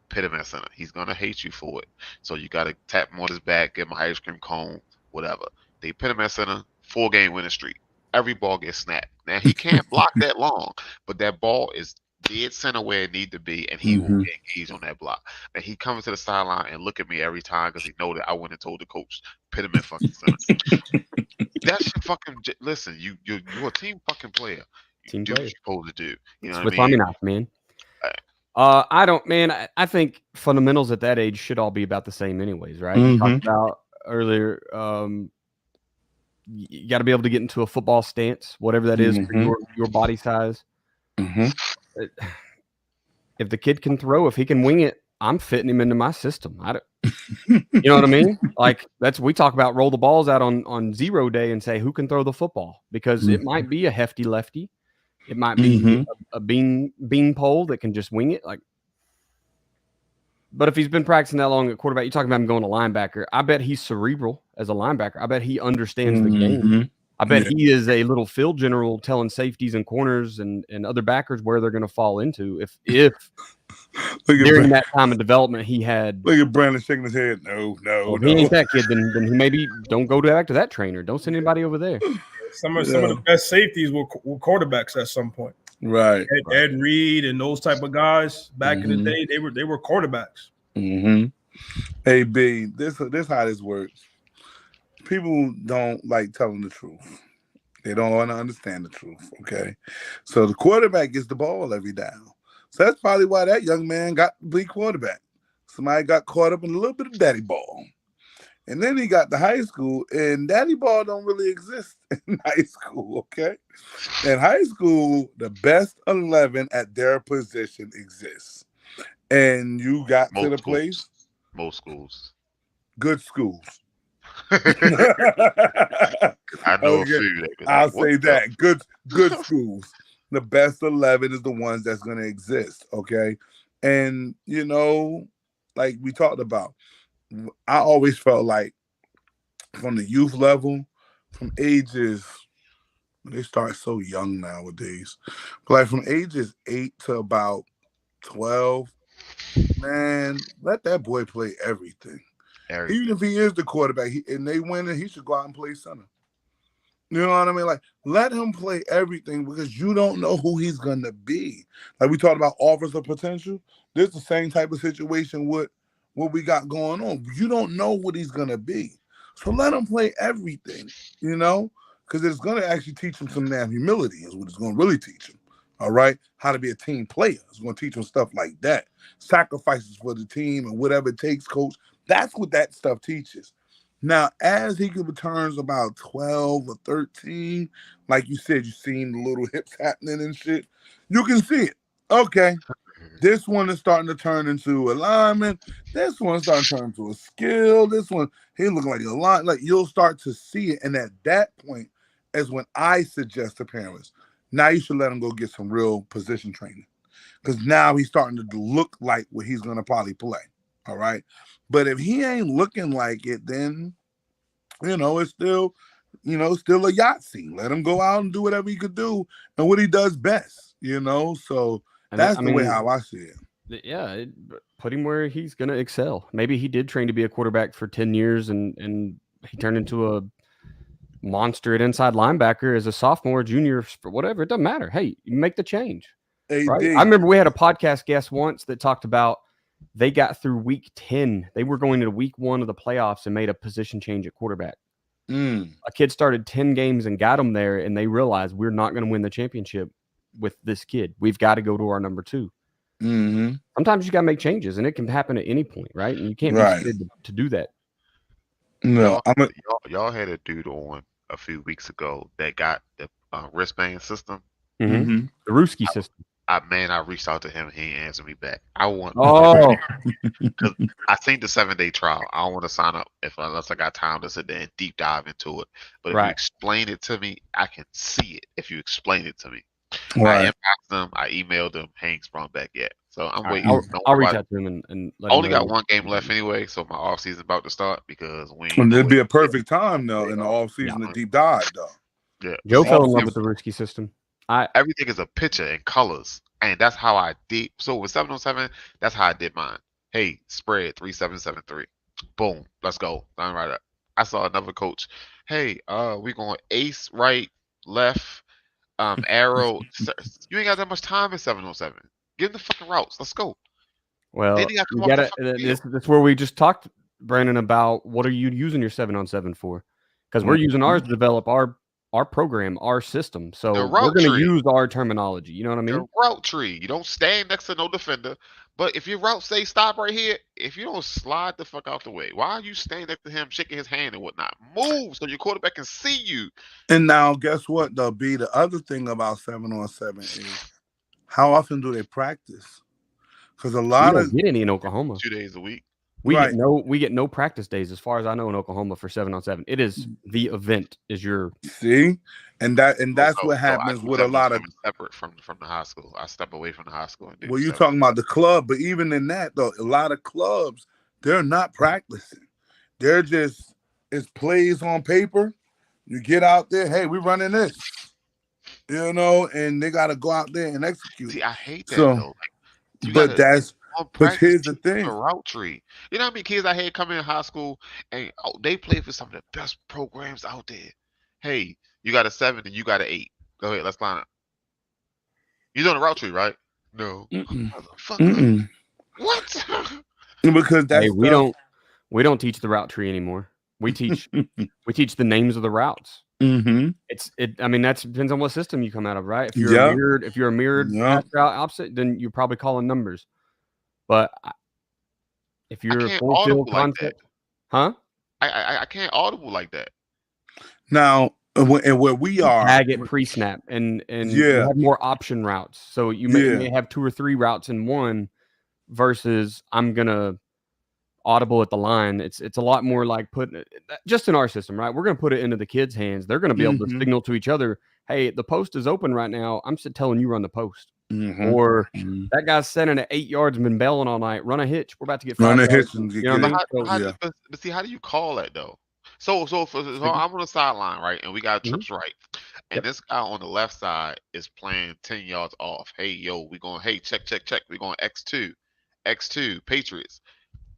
Put him at center. He's going to hate you for it. So you got to tap him on his back, give him an ice cream cone, whatever. They put him at center, 4-game winning streak. Every ball gets snapped. Now, he can't block that long, but that ball is dead center where it need to be, and he will get engaged on that block. And he comes to the sideline and look at me every time because he know that I went and told the coach, put him in fucking center. That's your fucking listen. You're a team fucking player. You do what you're supposed to do. You know what I mean? Man. I don't, man. I think fundamentals at that age should all be about the same, anyways, right? You talked about earlier. You got to be able to get into a football stance, whatever that is for your body size. If the kid can throw, if he can wing it, I'm fitting him into my system. You know what I mean? Like, we talk about roll the balls out on 0 day and say who can throw the football, because it might be a hefty lefty, it might be a bean pole that can just wing it. Like, but if he's been practicing that long at quarterback, you're talking about him going to linebacker. I bet he's cerebral as a linebacker. I bet he understands the game. I bet Yeah. he is a little field general telling safeties and corners and other backers where they're going to fall into if Look at during that time of development he had. Look at Brandon shaking his head. No. Well, if he ain't that kid, then he maybe don't go back to that trainer. Don't send anybody over there. Some of the best safeties were quarterbacks at some point. Right. Ed Reed and those type of guys back in the day, they were quarterbacks. Mm-hmm. Hey B, this how this works. People don't like telling the truth. They don't want to understand the truth. Okay, so the quarterback gets the ball every down. So that's probably why that young man got to be quarterback. Somebody got caught up in a little bit of daddy ball. And then he got to high school, and daddy ball don't really exist in high school, okay? In high school, the best 11 at their position exists. And you got to the place. Most schools. Good schools. I know a few. I'll say that. Good schools. The best 11 is the ones that's going to exist, okay? And, like we talked about, I always felt like from the youth level, from ages, they start so young nowadays, but like from ages 8 to about 12, man, let that boy play everything. Even if he is the quarterback and they win it, he should go out and play center. You know what I mean? Like, let him play everything because you don't know who he's going to be. Like we talked about offers of potential. This is the same type of situation with what we got going on. You don't know what he's going to be. So let him play everything, because it's going to actually teach him some damn humility is what it's going to really teach him. All right? How to be a team player. It's going to teach him stuff like that. Sacrifices for the team and whatever it takes, coach. That's what that stuff teaches. Now, as he returns about 12 or 13, like you said, you've seen the little hips happening and shit, you can see it. Okay. This one is starting to turn into alignment. This one's starting to turn into a skill. This one, he looking like a lot. Like you'll start to see it. And at that point is when I suggest to parents, now you should let him go get some real position training. Because now he's starting to look like what he's going to probably play. All right. But if he ain't looking like it, then, it's still, still a Yahtzee. Let him go out and do whatever he could do and what he does best, So that's the way how I see it. Yeah, put him where he's going to excel. Maybe he did train to be a quarterback for 10 years and he turned into a monster at inside linebacker as a sophomore, junior, for whatever. It doesn't matter. Hey, you make the change. Right? I remember we had a podcast guest once that talked about they got through week 10. They were going into week 1 of the playoffs and made a position change at quarterback. A kid started 10 games and got them there, and they realized we're not going to win the championship with this kid. We've got to go to our number 2. Sometimes you got to make changes, and it can happen at any point, right? And you can't be scared to do that. No, y'all had a dude on a few weeks ago that got the wristband system. The Ruski system. I reached out to him. He ain't answered me back. I want. Oh, I seen the 7-day trial. I don't want to sign up unless I got time to sit there and deep dive into it. But if you explain it to me, I can see it. If you explain it to me, I inboxed them. I emailed them. He ain't sprung back yet. So I'm waiting. I'll reach out to him and let I only him know. got one game left anyway, so my off season about to start because it'd be a perfect time though in the off season to deep dive though. Yeah, Joe fell in love with the Ruski system. Everything is a picture and colors. And that's how I did. So with 707, that's how I did mine. Hey, spread 3773. Boom. Let's go. I'm right up. I saw another coach. Hey, we going ace, right, left, arrow. You ain't got that much time in 707. Give them the fucking routes. Let's go. Well, that's where we just talked, Brandon, about what are you using your 7-on-7 for? Because we're using ours to develop our program, our system. So we're going to use our terminology. You know what I mean? The route tree. You don't stand next to no defender. But if your route say stop right here, if you don't slide the fuck out the way, why are you standing next to him, shaking his hand and whatnot? Move so your quarterback can see you. And now, guess what? The other thing about 7-on-7 is how often do they practice? Because a lot of get any in Oklahoma 2 days a week. We get no practice days as far as I know in Oklahoma for 7-on-7. It is the event is your see, and that's what happens with a lot of separate from the high school. I step away from the high school. Well, you're talking about the club, but even in that though, a lot of clubs they're not practicing. They're just it's plays on paper, You get out there, hey, we running this, you know, and they got to go out there and execute. See, I hate that So, though. Like, you but gotta that's, on but practice here's the teach them thing. a route tree. You know how many kids I had coming in high school and they play for some of the best programs out there. Hey, you got a 7 and you got an 8. Go ahead, let's line up. You doing a route tree, right? No. Motherfucker. What? Because that's Hey, we don't teach the route tree anymore. We teach the names of the routes. Mm-hmm. I mean, that depends on what system you come out of, right? If you're Yeah. a mirrored Yeah. pass route opposite, then you're probably calling numbers. But if you're a can't full audible field like that. concept, huh? I can't audible like that. Now, and where we are, Tag it pre-snap, and you Yeah. have more option routes. So you may have 2 or 3 routes in one, versus I'm gonna audible at the line. It's a lot more like putting it just in our system, right? We're gonna put it into the kids' hands. They're gonna be able to Mhm. signal to each other, "Hey, the post is open right now. I'm just telling you run the post." Mhm. Or Mhm. that guy's sending at 8 yards and been bailing all night. Run a hitch. We're about to get 5 Run a yards. hitch and You get know what I it. mean? But So, Yeah. but see, how do you call that though? So I'm on the sideline, right? And we got Mhm. trips right. And Yep. this guy on the left side is playing 10 yards off. Hey, yo, hey, check. We're going X2. X2, Patriots.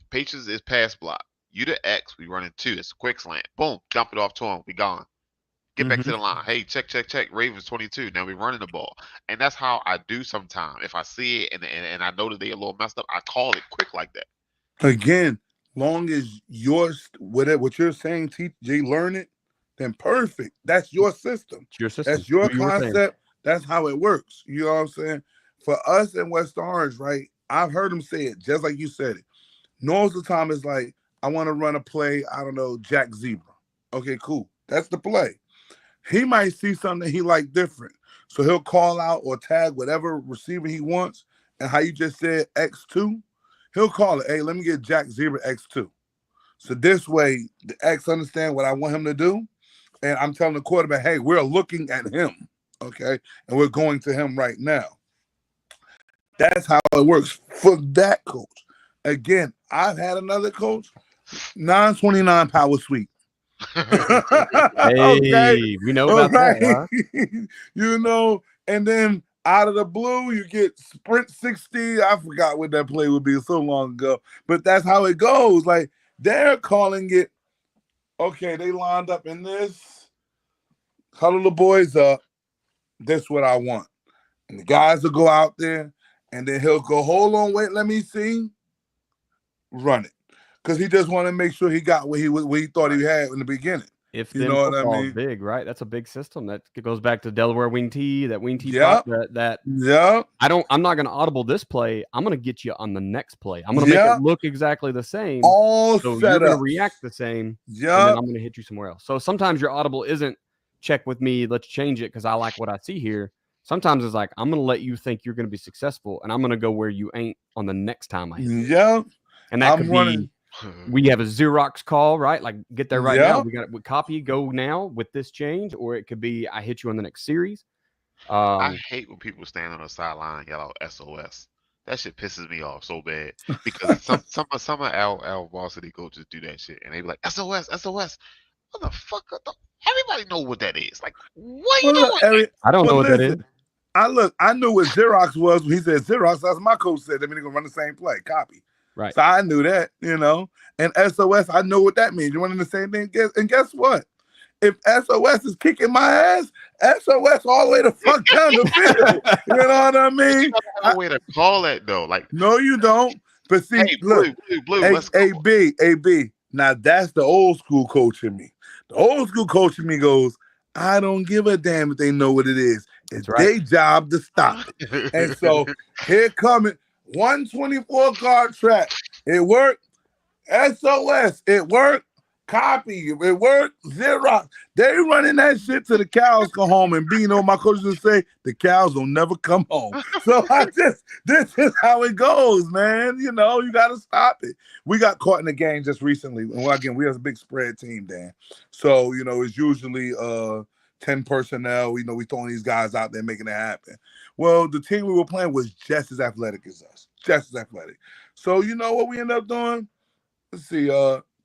Patriots is pass block. You the X, we running 2. It's a quick slant. Boom, dump it off to him. We gone. Get back to the line. Hey, check. Ravens 22. Now we running the ball. And that's how I do sometimes. If I see it and I know that they a little messed up, I call it quick like that. Again, long as what you're saying, TJ, learn it, then perfect. That's your system. it's your system. That's your Do your thing. concept. That's how it works. You know what I'm saying? For us in West Orange, right? I've heard him say it just like you said it. Most of the time, it's like, I want to run a play, I don't know, Jack Zebra. Okay, cool. That's the play. He might see something he like different. So he'll call out or tag whatever receiver he wants. And how you just said X2, he'll call it, hey, let me get Jack Zebra X2. So this way, the X understand what I want him to do. And I'm telling the quarterback, hey, we're looking at him, okay? And we're going to him right now. That's how it works for that coach. Again, I've had another coach, 929 power sweep. Hey, we know about that. Huh? You know, and then out of the blue, you get sprint 60. I forgot what that play would be so long ago, but that's how it goes. Like, they're calling it, okay, they lined up in this, huddle the boys up, this is what I want. And the guys will go out there, and then he'll go, hold on, wait, let me see, run it. Because he just want to make sure he got what he thought he had in the beginning. If You then know what I football is mean? big, right? That's a big system. That goes back to Delaware wing tee, that wing tee Yep. prop, that Yeah. I'm not gonna audible this play. I'm gonna get you on the next play. I'm gonna make Yeah. it look exactly the same. All So you're set gonna up. react the same, and Yeah. then I'm gonna hit you somewhere else. So sometimes your audible isn't check with me, let's change it because I like what I see here. Sometimes it's like, I'm gonna let you think you're gonna be successful, and I'm gonna go where you ain't on the next time I hit you. Yeah. And that I'm could running. be we have a Xerox call, right? Like, get there right Yeah. now. We copy, go now with this change, or it could be I hit you on the next series. I hate when people stand on the sideline and yell out SOS. That shit pisses me off so bad because some of our varsity coaches do that shit and they be like SOS. Motherfucker, everybody know what that is. Like, what are you Well, look, doing? Eric, I don't know but what that is. listen, I knew what Xerox was when he said Xerox. That's my coach said. That means they're gonna run the same play, copy. Right. So I knew that, you know. And SOS, I know what that means. You're running the same thing. And guess what? If SOS is kicking my ass, SOS all the way the fuck down the field. You know what I mean? You gotta have a way to call that though. Like, No, you don't. But see, hey, look, blue, let's go. AB. Now that's the old school coach in me. The old school coach in me goes, I don't give a damn if they know what it is. It's That's right. their job to stop it. And so here coming 124 guard trap. It worked. SOS. It worked. Copy. It worked. Xerox. They running that shit till the cows come home. And B, you know, my coaches would say the cows will never come home. So this is how it goes, man. You know, you got to stop it. We got caught in the game just recently. And again, we have a big spread team, Dan. So, you know, it's usually 10 personnel. You know, we throwing these guys out there making it happen. Well, the team we were playing was just as athletic as us. Just as athletic. So, you know what we ended up doing? Let's see,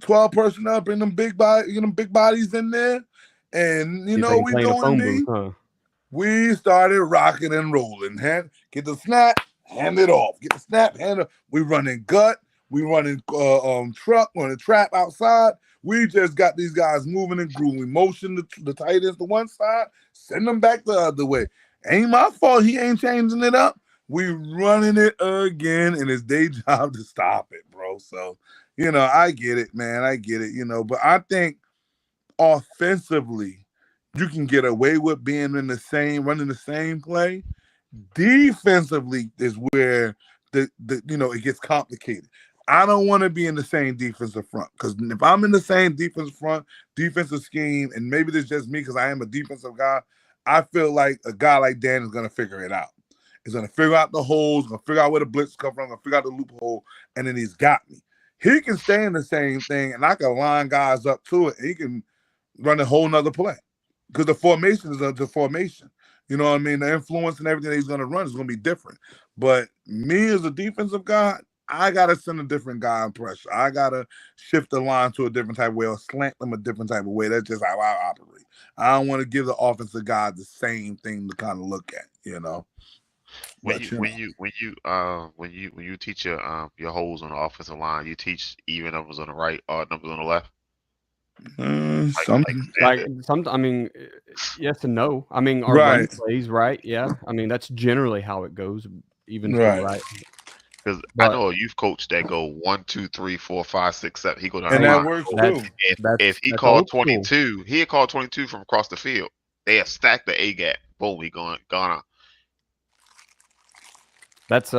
12 personnel, bring them big bodies in there. And you It's know like we playing a phone doing, D? booth, huh? We started rocking and rolling. Get the snap, hand it off. Get the snap, hand it. We running gut. We running truck, running trap outside. We just got these guys moving and grooving. We motion the tight ends to one side, send them back the other way. Ain't my fault. He ain't changing it up. We running it again, and it's their job to stop it, bro. So, I get it, man. I get it, but I think offensively, you can get away with being running the same play. Defensively is where it gets complicated. I don't want to be in the same defensive front, because if I'm in the same defensive scheme, and maybe this is just me because I am a defensive guy, I feel like a guy like Dan is going to figure it out. He's going to figure out the holes, going to figure out where the blitz come from, going to figure out the loophole, and then he's got me. He can stay in the same thing, and I can line guys up to it, and he can run a whole nother play, because the formation is the formation. You know what I mean? The influence and everything that he's going to run is going to be different. But me as a defensive guy, I got to send a different guy in pressure. I got to shift the line to a different type of way or slant them a different type of way. That's just how I operate. I don't want to give the offensive guy the same thing to kind of look at, When you teach your holes on the offensive line, you teach even numbers on the right, odd numbers on the left. I mean, yes and no. I mean, our run plays, right? Yeah. I mean, that's generally how it goes, even right. Because I know a youth coach that go 1, 2, 3, 4, 5, 6, 7. He go down and the that line. works too. If he called 22, he had called 22 from across the field. They have stacked the A gap. Boom, he gone. That's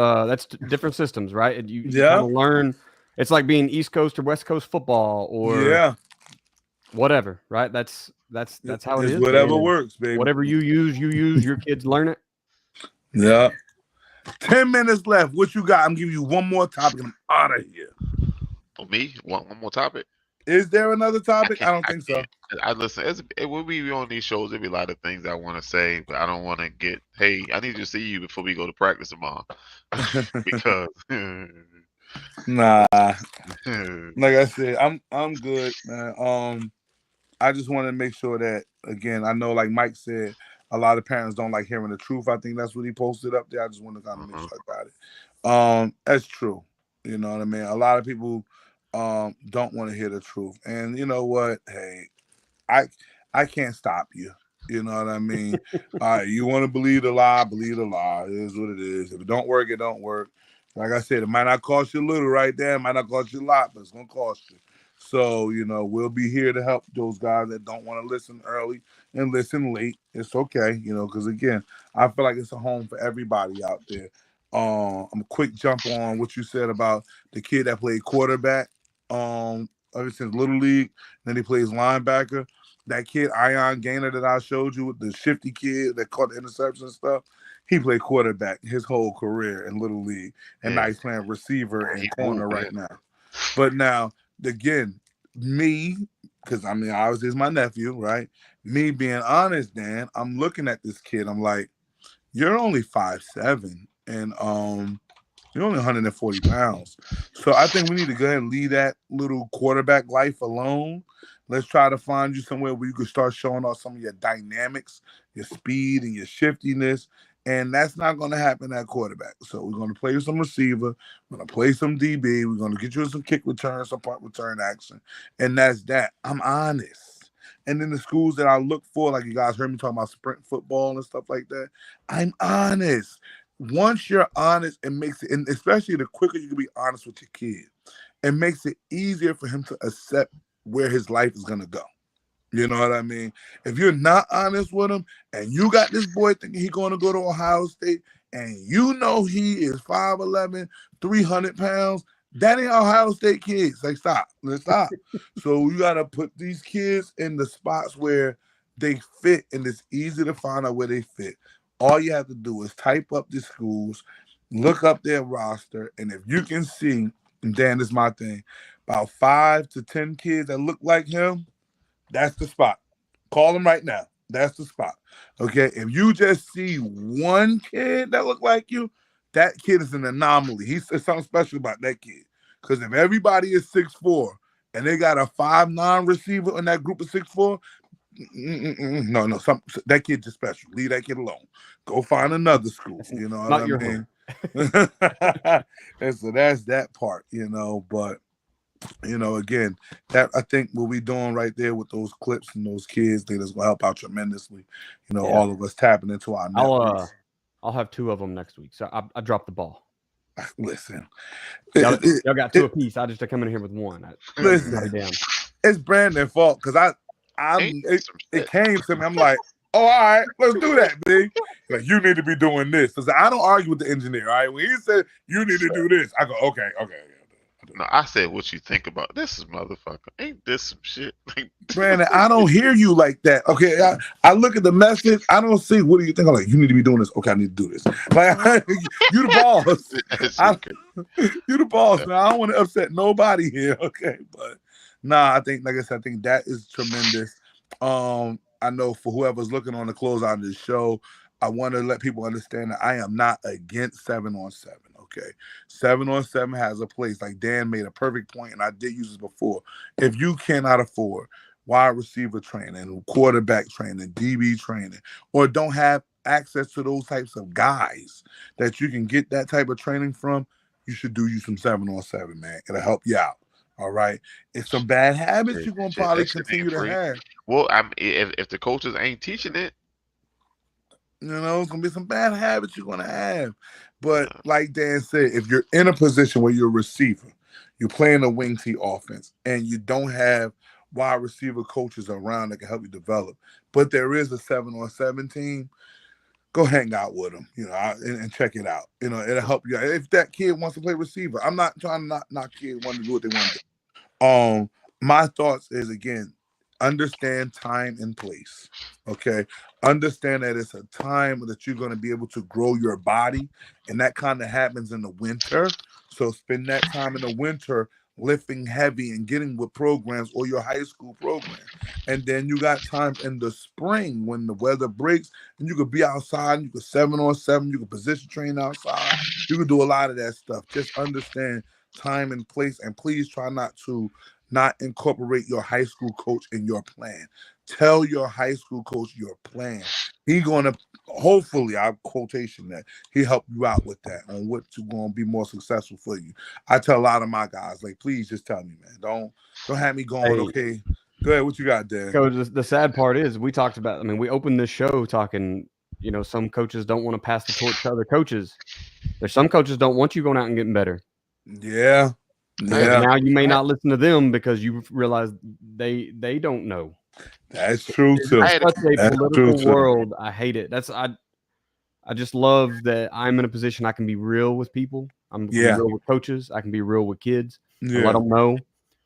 different systems, right? And you kind of learn. It's like being East Coast or West Coast football, or whatever, right? That's how it is. Whatever works, baby. Whatever you use. Your kids learn it. Yeah. 10 minutes left. What you got? I'm giving you one more topic and I'm out of here. For me, one more topic. Is there another topic? I don't think so. I listen. It will be on these shows. There'll be a lot of things I want to say, but I don't want to get. Hey, I need to see you before we go to practice tomorrow, because nah. Like I said, I'm good, man. I just want to make sure that, again, I know, like Mike said, a lot of parents don't like hearing the truth. I think that's what he posted up there. I just want to kind of make sure I got it. That's true. You know what I mean? A lot of people don't want to hear the truth. And you know what? Hey, I can't stop you. You know what I mean? All right, you want to believe the lie, believe the lie. It is what it is. If it don't work, it don't work. Like I said, it might not cost you a little right there. It might not cost you a lot, but it's going to cost you. So, we'll be here to help those guys that don't want to listen early and listen late. It's okay, because, again, I feel like it's a home for everybody out there. I'm a quick jump on what you said about the kid that played quarterback ever since Little League. Then he plays linebacker. That kid, Ion Gaynor, that I showed you, the shifty kid that caught the interception and stuff, he played quarterback his whole career in Little League. And now he's playing receiver and corner right now. But now, again, me, because obviously it's my nephew, right? Me being honest, Dan, I'm looking at this kid. I'm like, you're only 5'7", and you're only 140 pounds. So I think we need to go ahead and leave that little quarterback life alone. Let's try to find you somewhere where you can start showing off some of your dynamics, your speed, and your shiftiness. And that's not going to happen at quarterback. So we're going to play you some receiver. We're going to play some DB. We're going to get you some kick return, some punt return action. And that's that. I'm honest. And then the schools that I look for, like you guys heard me talking about sprint football and stuff like that, I'm honest. Once you're honest, it makes it, and especially the quicker you can be honest with your kid, it makes it easier for him to accept where his life is going to go. You know what I mean? If you're not honest with him and you got this boy thinking he's going to go to Ohio State and you know he is 5'11", 300 pounds, that ain't Ohio State kids. Like, stop. Let's stop. So you got to put these kids in the spots where they fit, and it's easy to find out where they fit. All you have to do is type up the schools, look up their roster, and if you can see, and Dan, this is my thing, about 5 to 10 kids that look like him, that's the spot. Call him right now. That's the spot. Okay? If you just see one kid that look like you, that kid is an anomaly. There's something special about that kid. Because if everybody is 6'4", and they got a 5'9" receiver in that group of 6'4", No, that kid just special. Leave that kid alone. Go find another school. You know what Not I your mean? And so that's that part, but again, that I think what we're doing right there with those clips and those kids, they just gonna help out tremendously. All of us tapping into our networks. I'll have 2 of them next week. So I dropped the ball. Listen, Y'all got 2 apiece. I just come in here with 1. Listen, it's Brandon's fault because it came to me. I'm like, oh, all right, let's do that, B. Like, you need to be doing this. Because I don't argue with the engineer, all right? When he said you need to do this, I go, okay. No, I said what you think about this is motherfucker. Ain't this some shit? Brandon, I don't hear you like that. Okay, I look at the message. I don't see. What do you think? I'm like, you need to be doing this. Okay, I need to do this. Like, you the boss. You the boss. Man. I don't want to upset nobody here. Okay, but I think, like I said, I think that is tremendous. I know for whoever's looking on the closeout of this show, I want to let people understand that I am not against 7-on-7. Okay, 7-on-7 has a place. Like Dan made a perfect point, and I did use this before. If you cannot afford wide receiver training, quarterback training, DB training, or don't have access to those types of guys that you can get that type of training from, you should do you some 7-on-7, man. It'll help you out. All right. It's some bad habits you're gonna probably continue to have. Well, if the coaches ain't teaching it, it's gonna be some bad habits you're gonna have. But like Dan said, if you're in a position where you're a receiver, you're playing a wing T offense, and you don't have wide receiver coaches around that can help you develop, but there is a 7-on-7 team, go hang out with them, and check it out. It'll help you out. If that kid wants to play receiver, I'm not trying to knock kids want to do what they want to do. My thoughts is, again, understand time and place. Okay. Understand that it's a time that you're going to be able to grow your body, and that kind of happens in the winter. So spend that time in the winter lifting heavy and getting with programs or your high school program. And then you got time in the spring when the weather breaks and you could be outside, you could 7-on-7, you could position train outside. You could do a lot of that stuff. Just understand time and place, and please try not to incorporate your high school coach in your plan. Tell your high school coach your plan. He's going to, hopefully, I quotation that, he help you out with that on what's going to be more successful for you. I tell a lot of my guys, like, please just tell me, man. Don't have me going, okay, go ahead, what you got, Dan? Coach, the sad part is we talked about, we opened this show talking, some coaches don't want to pass the torch to other coaches. There's some coaches don't want you going out and getting better. Yeah. Now you may not listen to them because you realize they don't know. That's true too. It's such a political world. I hate it. I just love that I'm in a position I can be real with people. I'm real with coaches. I can be real with kids. Let them know.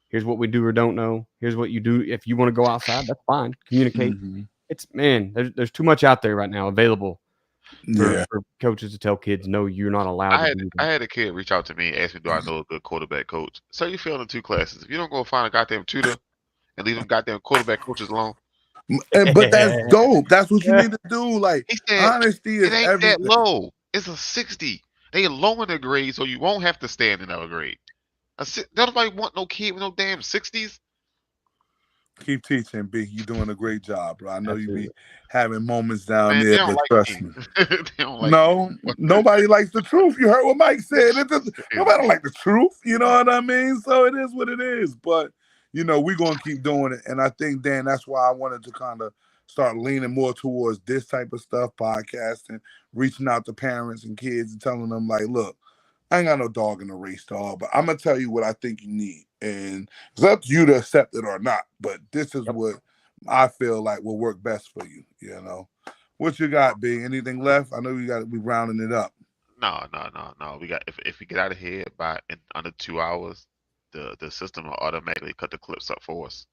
Here's what we do or don't know. Here's what you do. If you want to go outside, that's fine. Communicate. Mm-hmm. There's too much out there right now available for coaches to tell kids, no, you're not allowed. I had a kid reach out to me and ask me, do I know a good quarterback coach? So you failed in 2 classes. If you don't go find a goddamn tutor and leave them goddamn quarterback coaches alone. But that's dope. That's what you need to do. Like, said, honesty is ain't everything. That low. It's a 60. They lowering the grade so you won't have to stand in another grade. Nobody want no kid with no damn 60s. Keep teaching, B. You're doing a great job, bro. I know you be having moments down there, but trust me. Nobody likes the truth. You heard what Mike said. Nobody like the truth. You know what I mean? So it is what it is. But, we're going to keep doing it. And I think, Dan, that's why I wanted to kind of start leaning more towards this type of stuff, podcasting, reaching out to parents and kids and telling them, like, look, I ain't got no dog in the race, dog, but I'm going to tell you what I think you need. And it's up to you to accept it or not. But this is what I feel like will work best for you, What you got, B? Anything left? I know you got to be rounding it up. No. We got if we get out of here in under 2 hours, the system will automatically cut the clips up for us.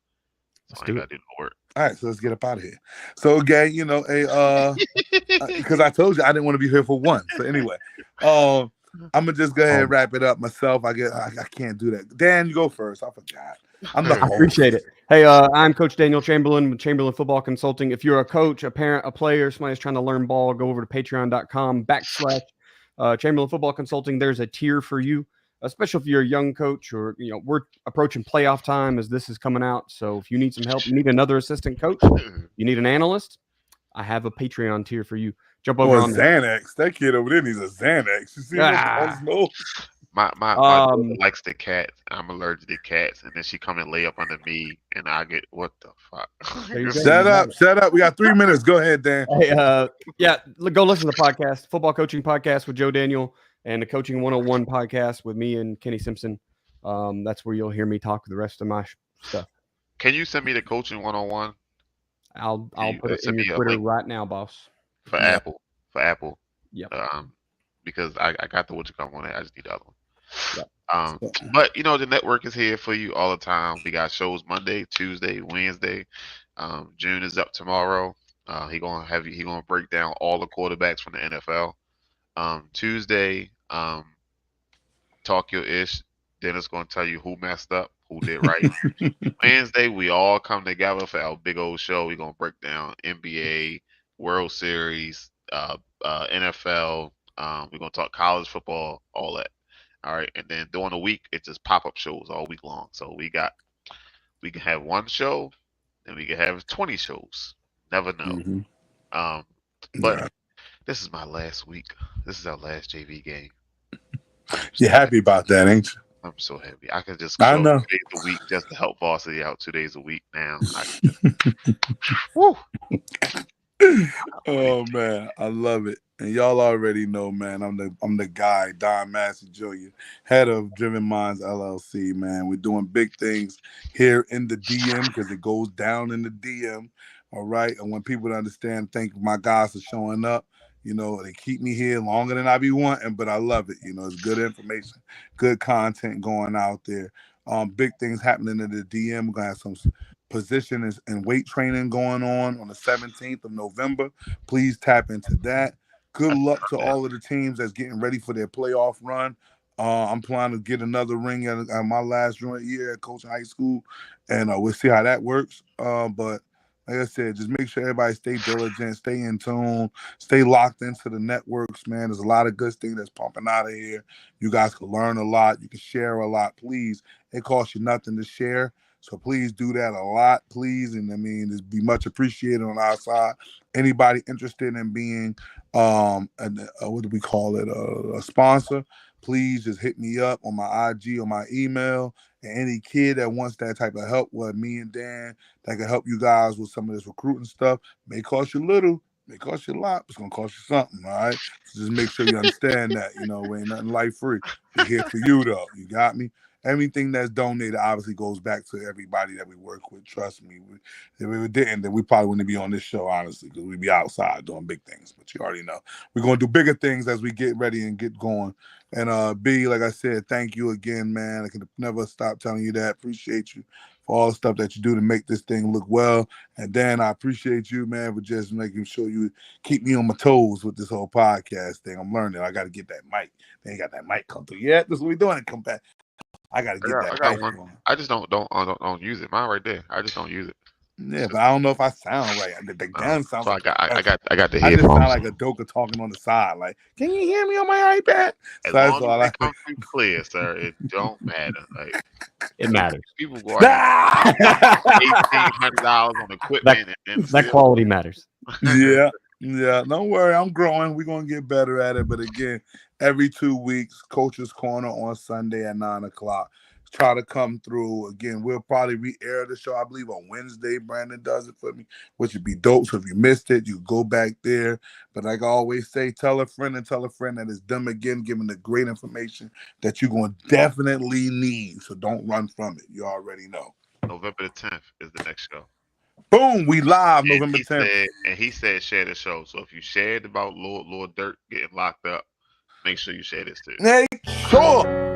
So I ain't got to do no work. All right, so let's get up out of here. So again, because I told you I didn't want to be here for one. So anyway, I'm gonna just go ahead and wrap it up myself. I can't do that. Dan, you go first. I forgot. I appreciate it. Hey, I'm Coach Daniel Chamberlain with Chamberlain Football Consulting. If you're a coach, a parent, a player, somebody who's trying to learn ball, go over to patreon.com/Chamberlain Football Consulting. There's a tier for you. especially if you're a young coach or, we're approaching playoff time as this is coming out. So if you need some help, you need another assistant coach, you need an analyst, I have a Patreon tier for you. Jump over on Xanax. That kid over there needs a Xanax. You see him? My daughter likes the cats. I'm allergic to cats, and then she come and lay up under me, and I get what the fuck. Shut up. We got 3 minutes. Go ahead, Dan. Hey, go listen to the podcast, Football Coaching Podcast with Joe Daniel, and the Coaching 101 podcast with me and Kenny Simpson. That's where you'll hear me talk the rest of my stuff. Can you send me the Coaching 101? I'll put it in your Twitter right now, boss. For Apple. Yeah. Because I got the what you call one. I just need the other one. Yep. But the network is here for you all the time. We got shows Monday, Tuesday, Wednesday. June is up tomorrow. He gonna break down all the quarterbacks from the NFL. Tuesday, talk your ish. Dennis gonna tell you who messed up, who did right. Wednesday, we all come together for our big old show. We're gonna break down NBA, World Series, NFL. We're gonna talk college football, all that. All right, and then during the week, it's just pop-up shows all week long. So we can have one show, and we can have 20 shows. Never know. But this is my last week. This is our last JV game. You're happy about that, ain't you? I'm so happy. I can just I go know. 2 days a week just to help Varsity out 2 days a week now. Woo. Oh man, I love it. And y'all already know, man, I'm the guy, Don Massey Jr., head of Driven Minds LLC, man. We're doing big things here in the DM because it goes down in the DM. All right. And when people understand, thank my guys for showing up. They keep me here longer than I be wanting, but I love it. It's good information, good content going out there. Big things happening in the DM. We're gonna have some position and weight training going on the 17th of November. Please tap into that. Good luck to all of the teams that's getting ready for their playoff run. I'm planning to get another ring at my last year at coaching high school, and we'll see how that works. But like I said, just make sure everybody stay diligent, stay in tune, stay locked into the networks, man. There's a lot of good things that's pumping out of here. You guys can learn a lot. You can share a lot. Please, it costs you nothing to share. So please do that a lot, please. And it'd be much appreciated on our side. Anybody interested in being, what do we call it, a sponsor, please just hit me up on my IG or my email. And any kid that wants that type of help with me and Dan that can help you guys with some of this recruiting stuff, may cost you little, may cost you a lot, it's going to cost you something, all right? So just make sure you understand that, we ain't nothing life free. We're here for you, though. You got me? Everything that's donated obviously goes back to everybody that we work with. Trust me. If we didn't, then we probably wouldn't be on this show, honestly, because we'd be outside doing big things. But you already know. We're going to do bigger things as we get ready and get going. And B, like I said, thank you again, man. I can never stop telling you that. Appreciate you for all the stuff that you do to make this thing look well. And Dan, I appreciate you, man, for just making sure you keep me on my toes with this whole podcast thing. I'm learning. I got to get that mic. They ain't got that mic come through yet. This is what we're doing. Come back. I gotta get that. I got one. I just don't use it. Mine right there. I just don't use it. Yeah, but I don't know if I sound right. The gun sounds. So like I got the headphones. I just sound like a Doka talking on the side. Like, can you hear me on my iPad? As long as it comes through clear, sir, it don't matter. Like, it matters. People go $1,800 on equipment. That quality matters. Yeah. Don't worry. I'm growing. We're gonna get better at it. But again, every 2 weeks, Coach's Corner on Sunday at 9:00. Try to come through. Again, we'll probably re-air the show, I believe, on Wednesday. Brandon does it for me, which would be dope. So if you missed it, you go back there. But like I always say, tell a friend that it's them again, giving the great information that you're going to definitely need. So don't run from it. You already know. November the 10th is the next show. Boom, we live November 10th. And he said share the show. So if you shared about Lord Dirt getting locked up, make sure you share this too. Make sure.